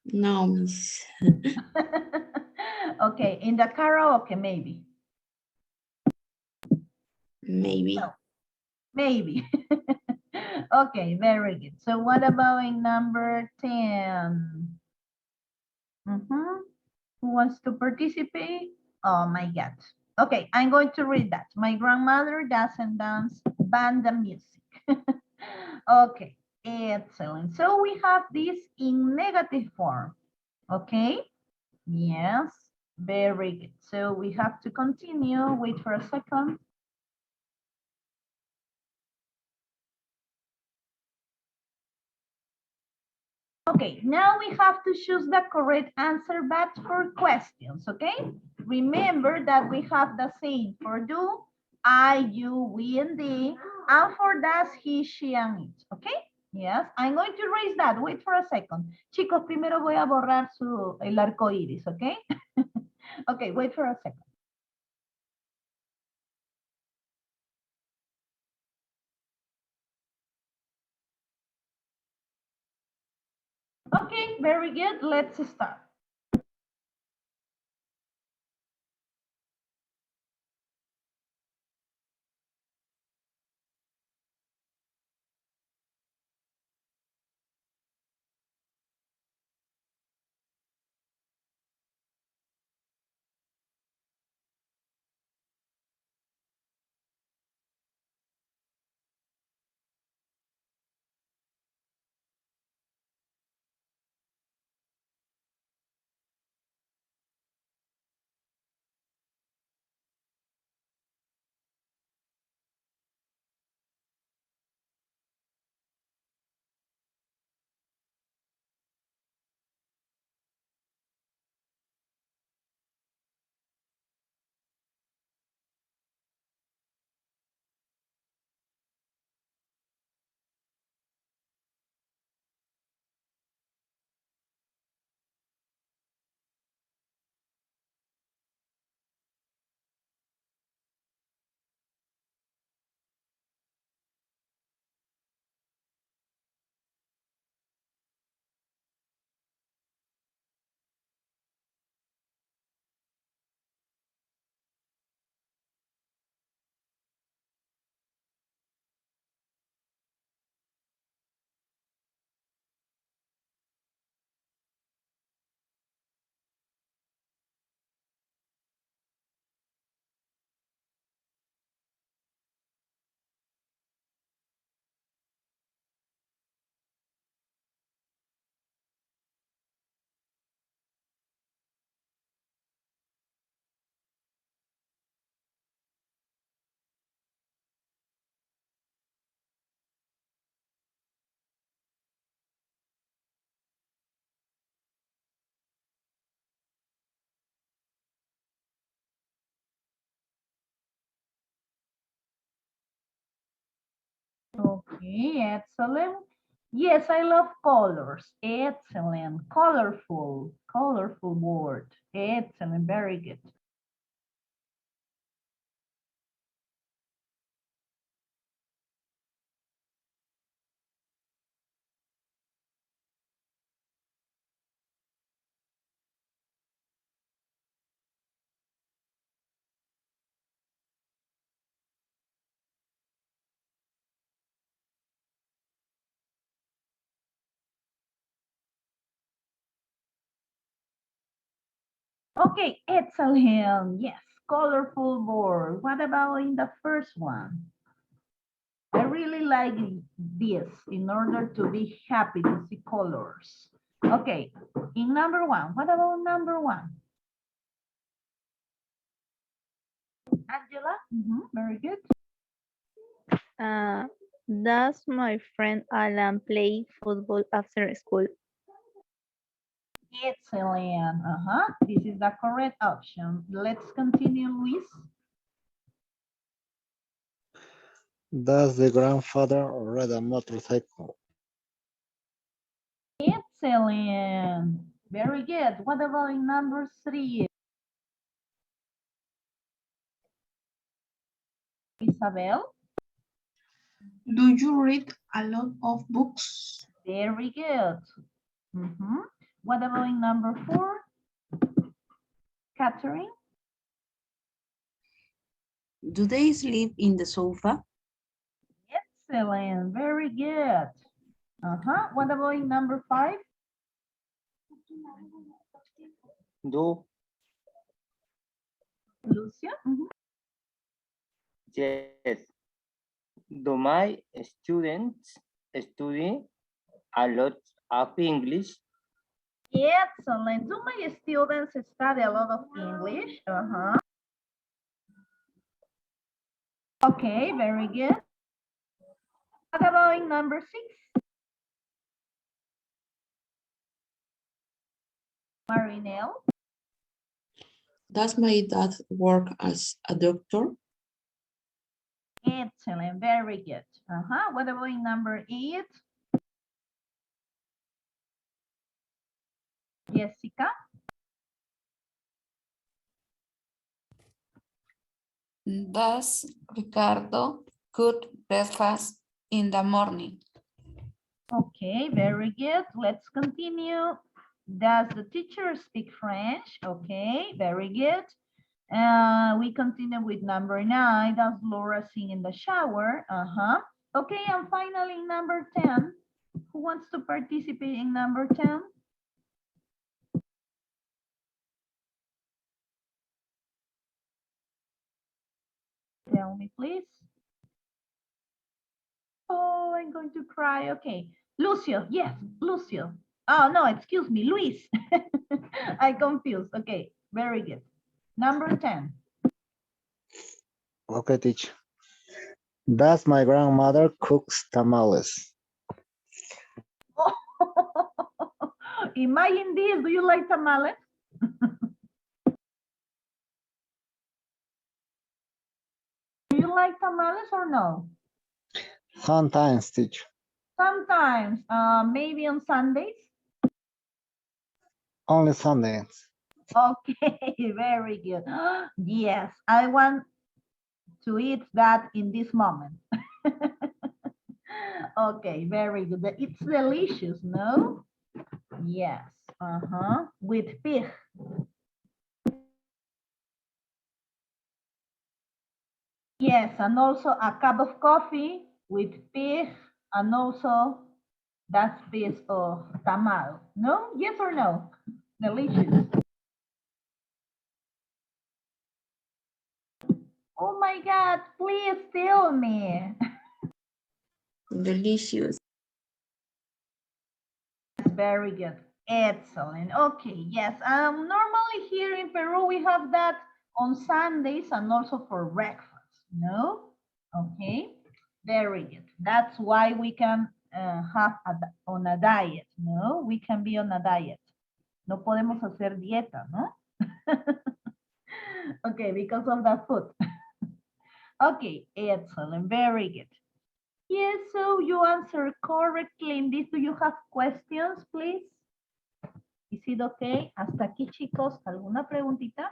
Speaker 5: No, miss.
Speaker 10: Okay, in the karaoke, maybe.
Speaker 5: Maybe.
Speaker 10: No, maybe. Okay, very good. So what about in number 10? Who wants to participate? Oh my God. Okay, I'm going to read that. My grandmother doesn't dance banda music. Okay, excellent. So we have this in negative form. Okay, yes, very good. So we have to continue. Wait for a second. Okay, now we have to choose the correct answer, but for questions, okay? Remember that we have the same for do, I, you, we, and they, and for does, he, she, and it, okay? Yes, I'm going to erase that. Wait for a second. Chicos, primero voy a borrar el arco iris, okay? Okay, wait for a second. Okay, very good. Let's start. Okay, excellent. Yes, I love colors. Excellent. Colorful. Colorful word. Excellent. Very good. Okay, excellent. Yes, colorful board. What about in the first one? I really like this in order to be happy to see colors. Okay, in number one, what about number one? Angela? Very good.
Speaker 8: Does my friend Alan play football after school?
Speaker 10: Excellent. This is the correct option. Let's continue, Luis.
Speaker 9: Does the grandfather ride a motorcycle?
Speaker 10: Excellent. Very good. What about in number three? Isabel?
Speaker 7: Do you read a lot of books?
Speaker 10: Very good. What about in number four? Catherine?
Speaker 2: Do they sleep in the sofa?
Speaker 10: Excellent. Very good. What about in number five?
Speaker 3: Do
Speaker 10: Lucia?
Speaker 3: yes. Do my students study a lot of English?
Speaker 10: Excellent. Do my students study a lot of English? Okay, very good. What about in number six? Marinelle?
Speaker 5: Does my dad work as a doctor?
Speaker 10: Excellent, very good. What about in number 8? Jessica?
Speaker 6: Does Ricardo cook breakfast in the morning?
Speaker 10: Okay, very good. Let's continue. Does the teacher speak French? Okay, very good. We continue with number 9. Does Laura sing in the shower? Okay, and finally number 10. Who wants to participate in number 10? Tell me, please. Oh, I'm going to cry. Okay. Lucio, yes, Lucio. Oh, no, excuse me, Luis. I confused. Okay, very good. Number 10.
Speaker 9: Okay, teacher. Does my grandmother cooks tamales?
Speaker 10: Imagine this. Do you like tamales? Do you like tamales or no?
Speaker 9: Sometimes, teacher.
Speaker 10: Sometimes, maybe on Sundays.
Speaker 9: Only Sundays.
Speaker 10: Okay, very good. Yes, I want to eat that in this moment. Okay, very good. It's delicious, no? Yes, with pig. Yes, and also a cup of coffee with pig, and also that piece of tamal. No? Yes or no? Delicious. Oh my God, please tell me.
Speaker 5: Delicious.
Speaker 10: Very good. Excellent. Okay, yes. Normally here in Peru, we have that on Sundays and also for breakfast. No? Okay. Very good. That's why we can have on a diet. No? We can be on a diet. No podemos hacer dieta, ¿no? Okay, because of the food. Okay, excellent. Very good. Yes, so you answered correctly in this. Do you have questions, please? Is it okay? Hasta aquí, chicos. ¿Alguna preguntita?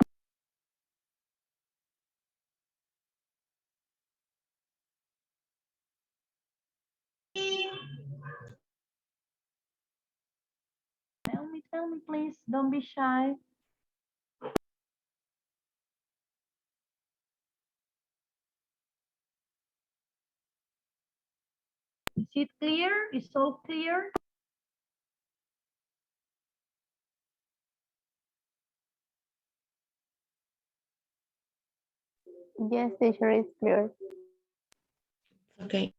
Speaker 10: Tell me, please. Don't be shy. Is it clear? Is all clear?
Speaker 8: Yes, teacher, it's clear.
Speaker 5: Okay.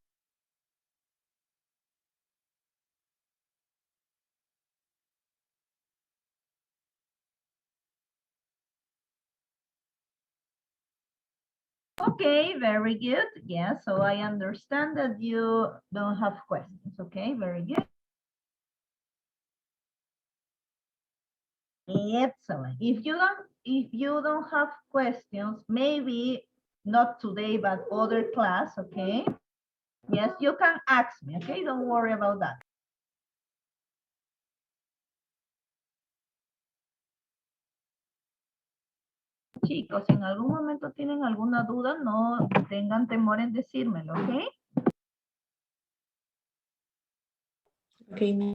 Speaker 10: Okay, very good. Yeah, so I understand that you don't have questions. Okay, very good. Excellent. If you don't have questions, maybe not today, but other class, okay? Yes, you can ask me, okay? Don't worry about that. Chicos, si en algún momento tienen alguna duda, no tengan temor en decírmelo, ¿ok?
Speaker 5: Okay.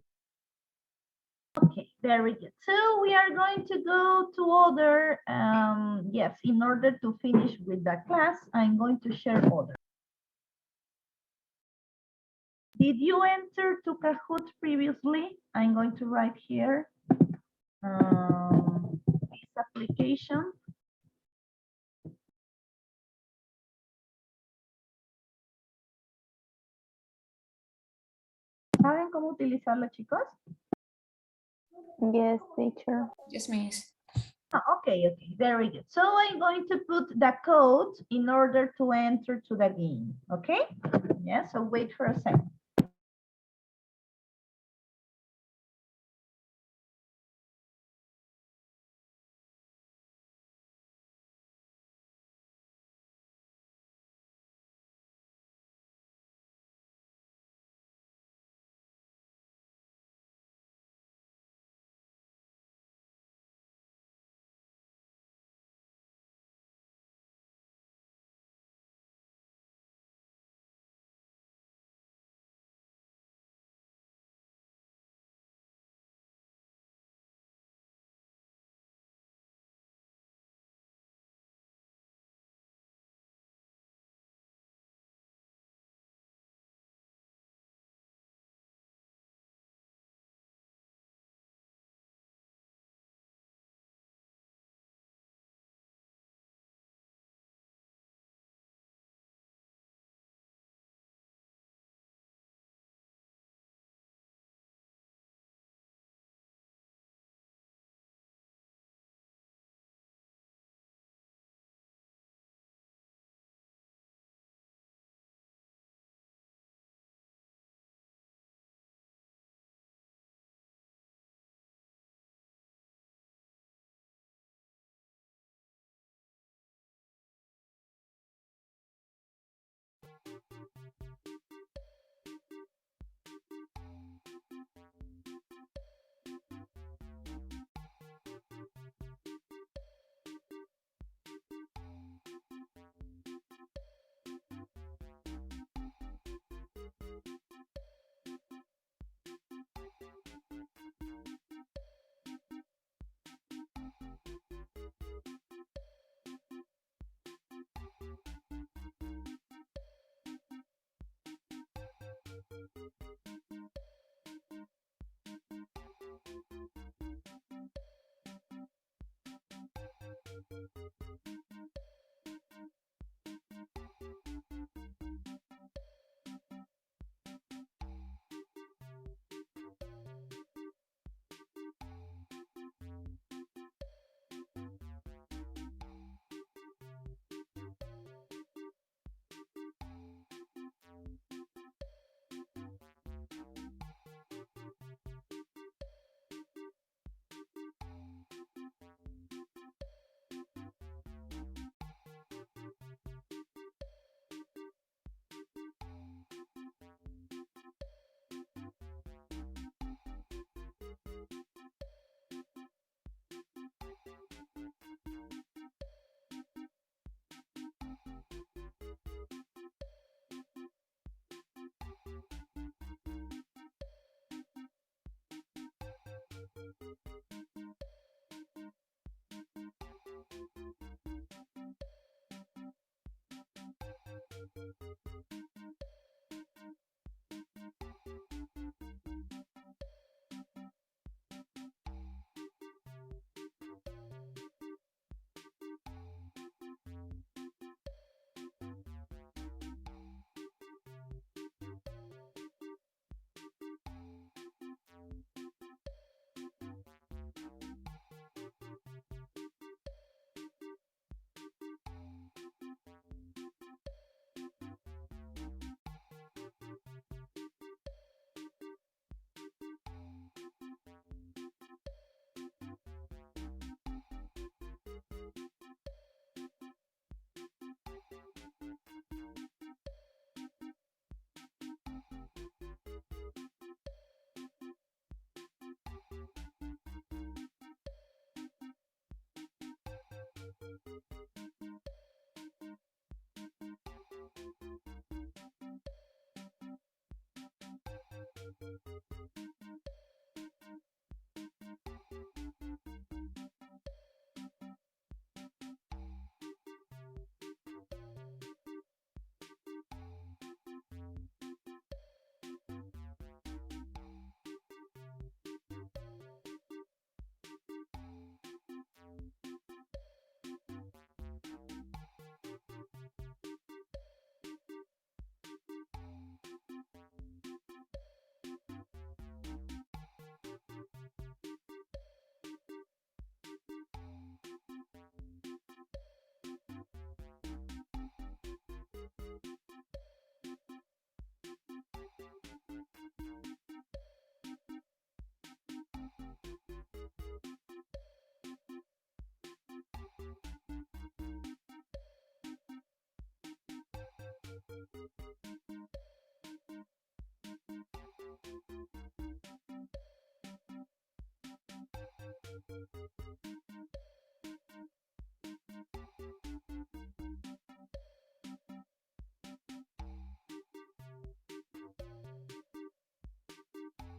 Speaker 10: Okay, very good. So we are going to go to other, yes, in order to finish with the class, I'm going to share other. Did you enter to Kahoot previously? I'm going to write here this application. ¿Saben cómo utilizarlo, chicos?
Speaker 8: Yes, teacher.
Speaker 6: Yes, miss.
Speaker 10: Okay, very good. So I'm going to put the code in order to enter to the game, okay? Yeah, so wait for a second.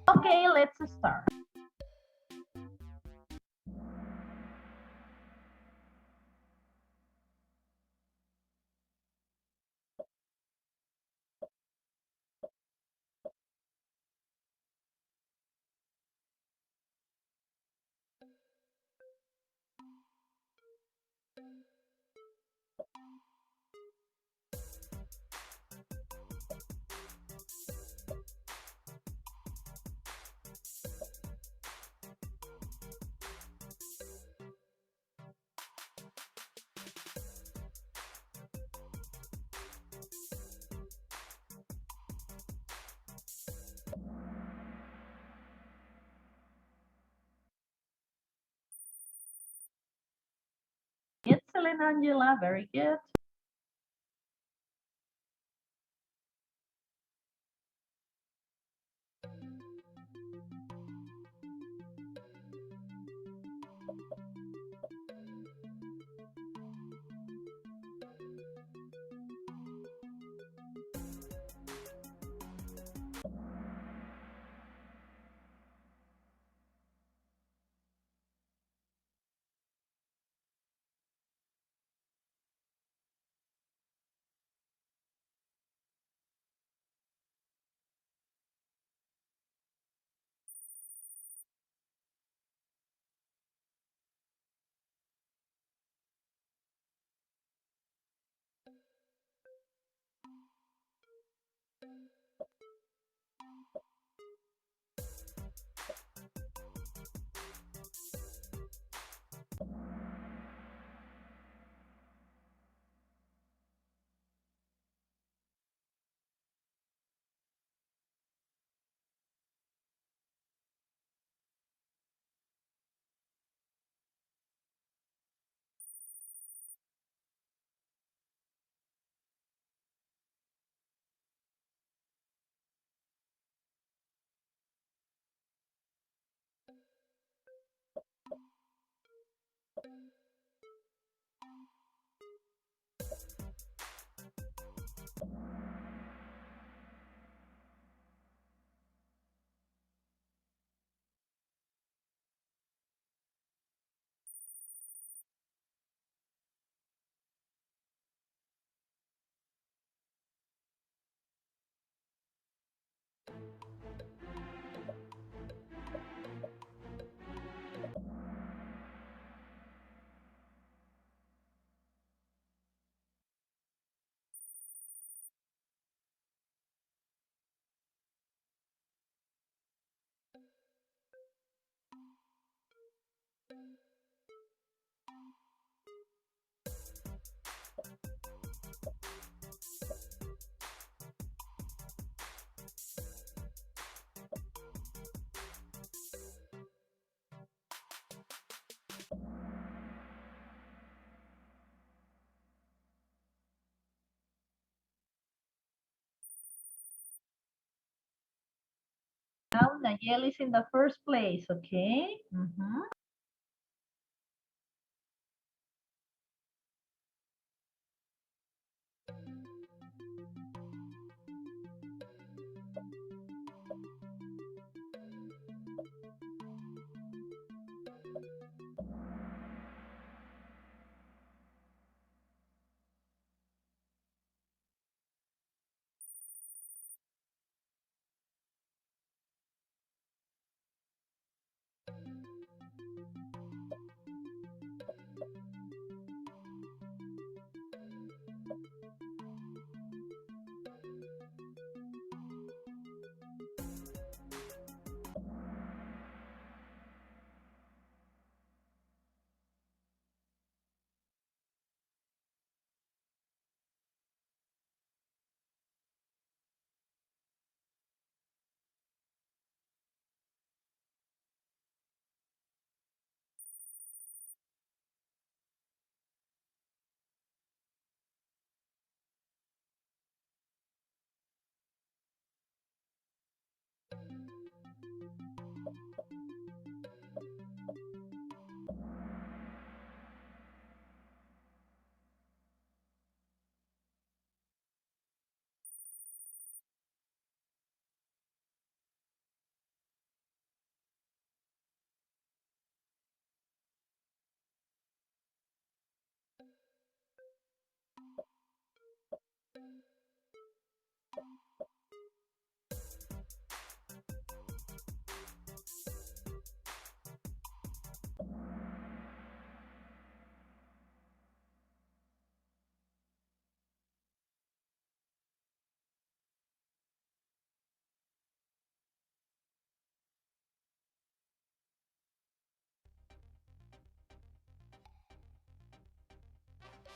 Speaker 10: Okay, let's start. Excellent, Angela. Very good. Now Nayeli is in the first place, okay?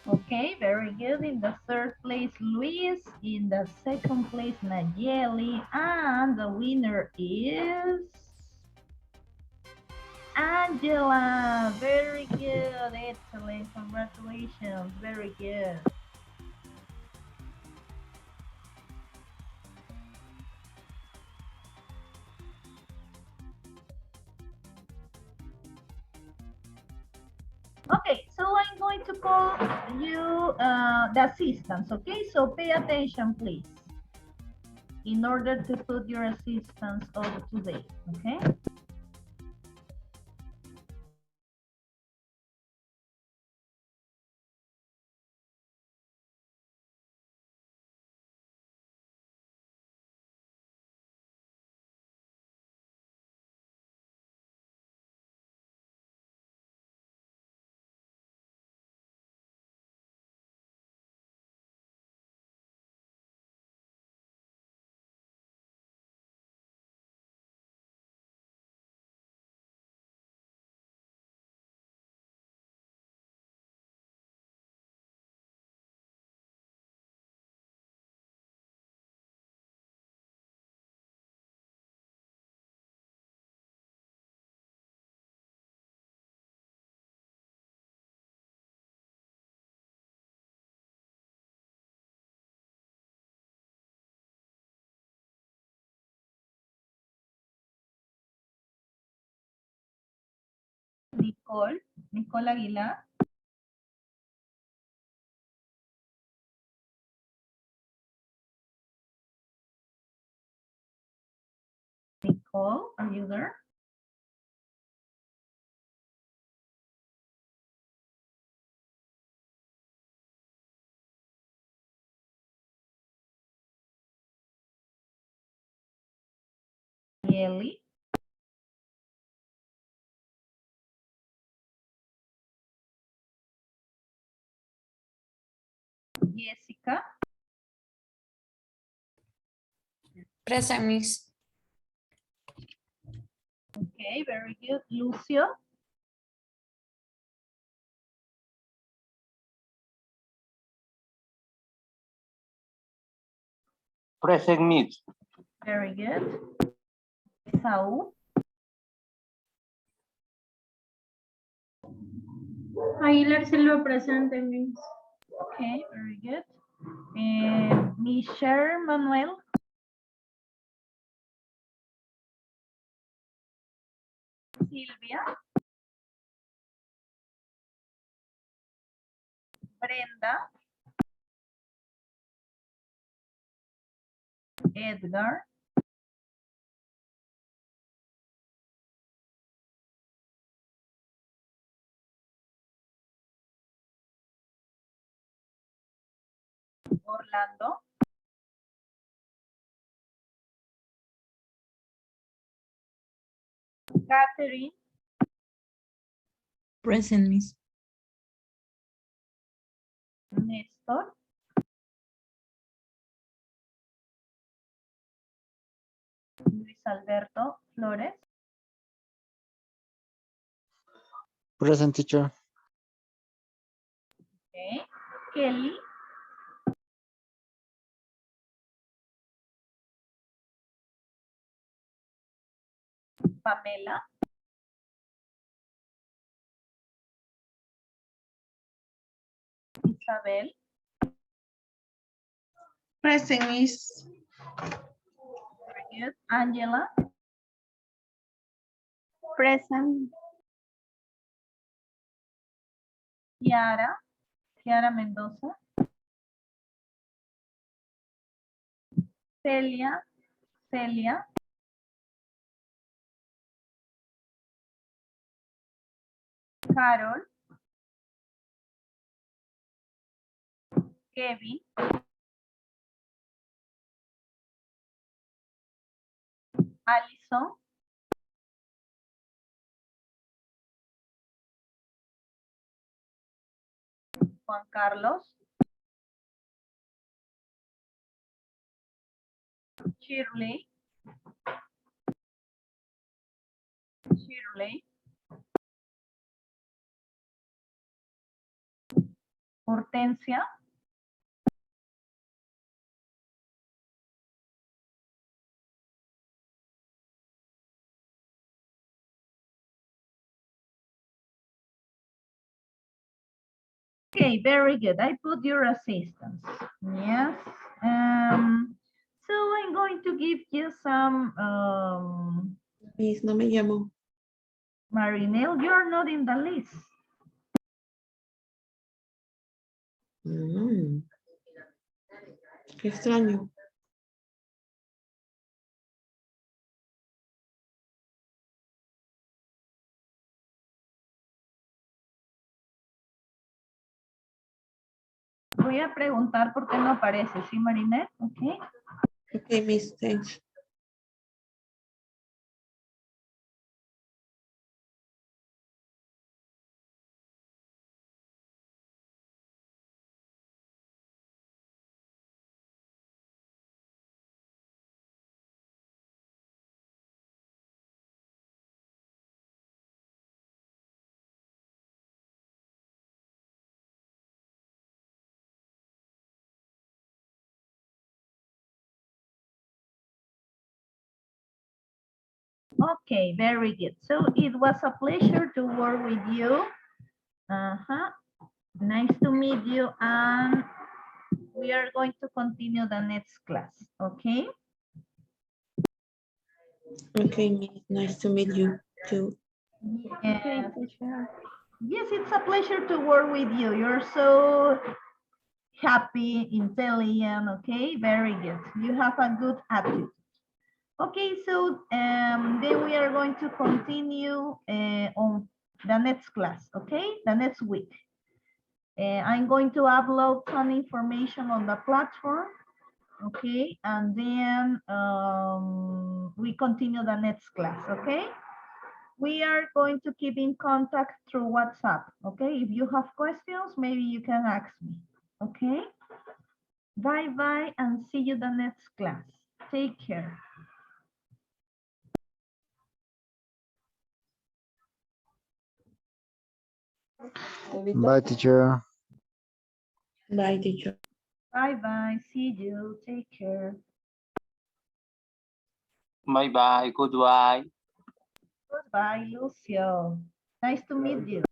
Speaker 10: Okay, very good. In the third place, Luis. In the second place, Nayeli. And the winner is Angela. Very good. Excellent. Congratulations. Very good. Okay, so I'm going to call you the assistants, okay? So pay attention, please, in order to put your assistants of today, okay? Nicole Aguilar. Nicole, are you there? Yeli. Jessica.
Speaker 6: Present, Miss.
Speaker 10: Okay, very good. Lucio.
Speaker 3: Present, Miss.
Speaker 10: Very good. Saúl.
Speaker 11: Aguilar Silva presente, Miss.
Speaker 10: Okay, very good. Michelle Manuel. Silvia. Brenda. Edgar. Orlando. Catherine.
Speaker 2: Present, Miss.
Speaker 10: Néstor. Luis Alberto Flores.
Speaker 9: Present, teacher.
Speaker 10: Okay. Kelly. Pamela. Isabel.
Speaker 7: Present, Miss.
Speaker 10: Very good. Angela.
Speaker 8: Present.
Speaker 10: Kiara. Kiara Mendoza. Celia. Celia. Carol. Kevin. Alison. Juan Carlos. Shirley. Shirley. Hortensia. Okay, very good. I put your assistance. Yes. So I'm going to give you some
Speaker 5: Miss, no me llamó.
Speaker 10: Marinel, you're not in the list.
Speaker 5: Qué extraño.
Speaker 10: Voy a preguntar por qué no aparece, ¿sí, Marinel? Ok.
Speaker 5: Okay, Miss, thanks.
Speaker 10: Okay, very good. So it was a pleasure to work with you. Nice to meet you, and we are going to continue the next class, okay?
Speaker 5: Okay, Miss, nice to meet you too.
Speaker 8: Okay,
Speaker 10: Yes.
Speaker 8: teacher.
Speaker 10: Yes, it's a pleasure to work with you. You're so happy, intelligent, okay? Very good. You have a good attitude. Okay, so then we are going to continue on the next class, okay? The next week. I'm going to upload some information on the platform, okay? And then we continue the next class, okay? We are going to keep in contact through WhatsApp, okay? If you have questions, maybe you can ask me, okay? Bye-bye and see you the next class. Take care.
Speaker 9: Bye, teacher.
Speaker 5: Bye, teacher.
Speaker 10: Bye-bye, see you, take care.
Speaker 3: Bye bye. Goodbye.
Speaker 10: Goodbye, Lucio. Nice to meet you.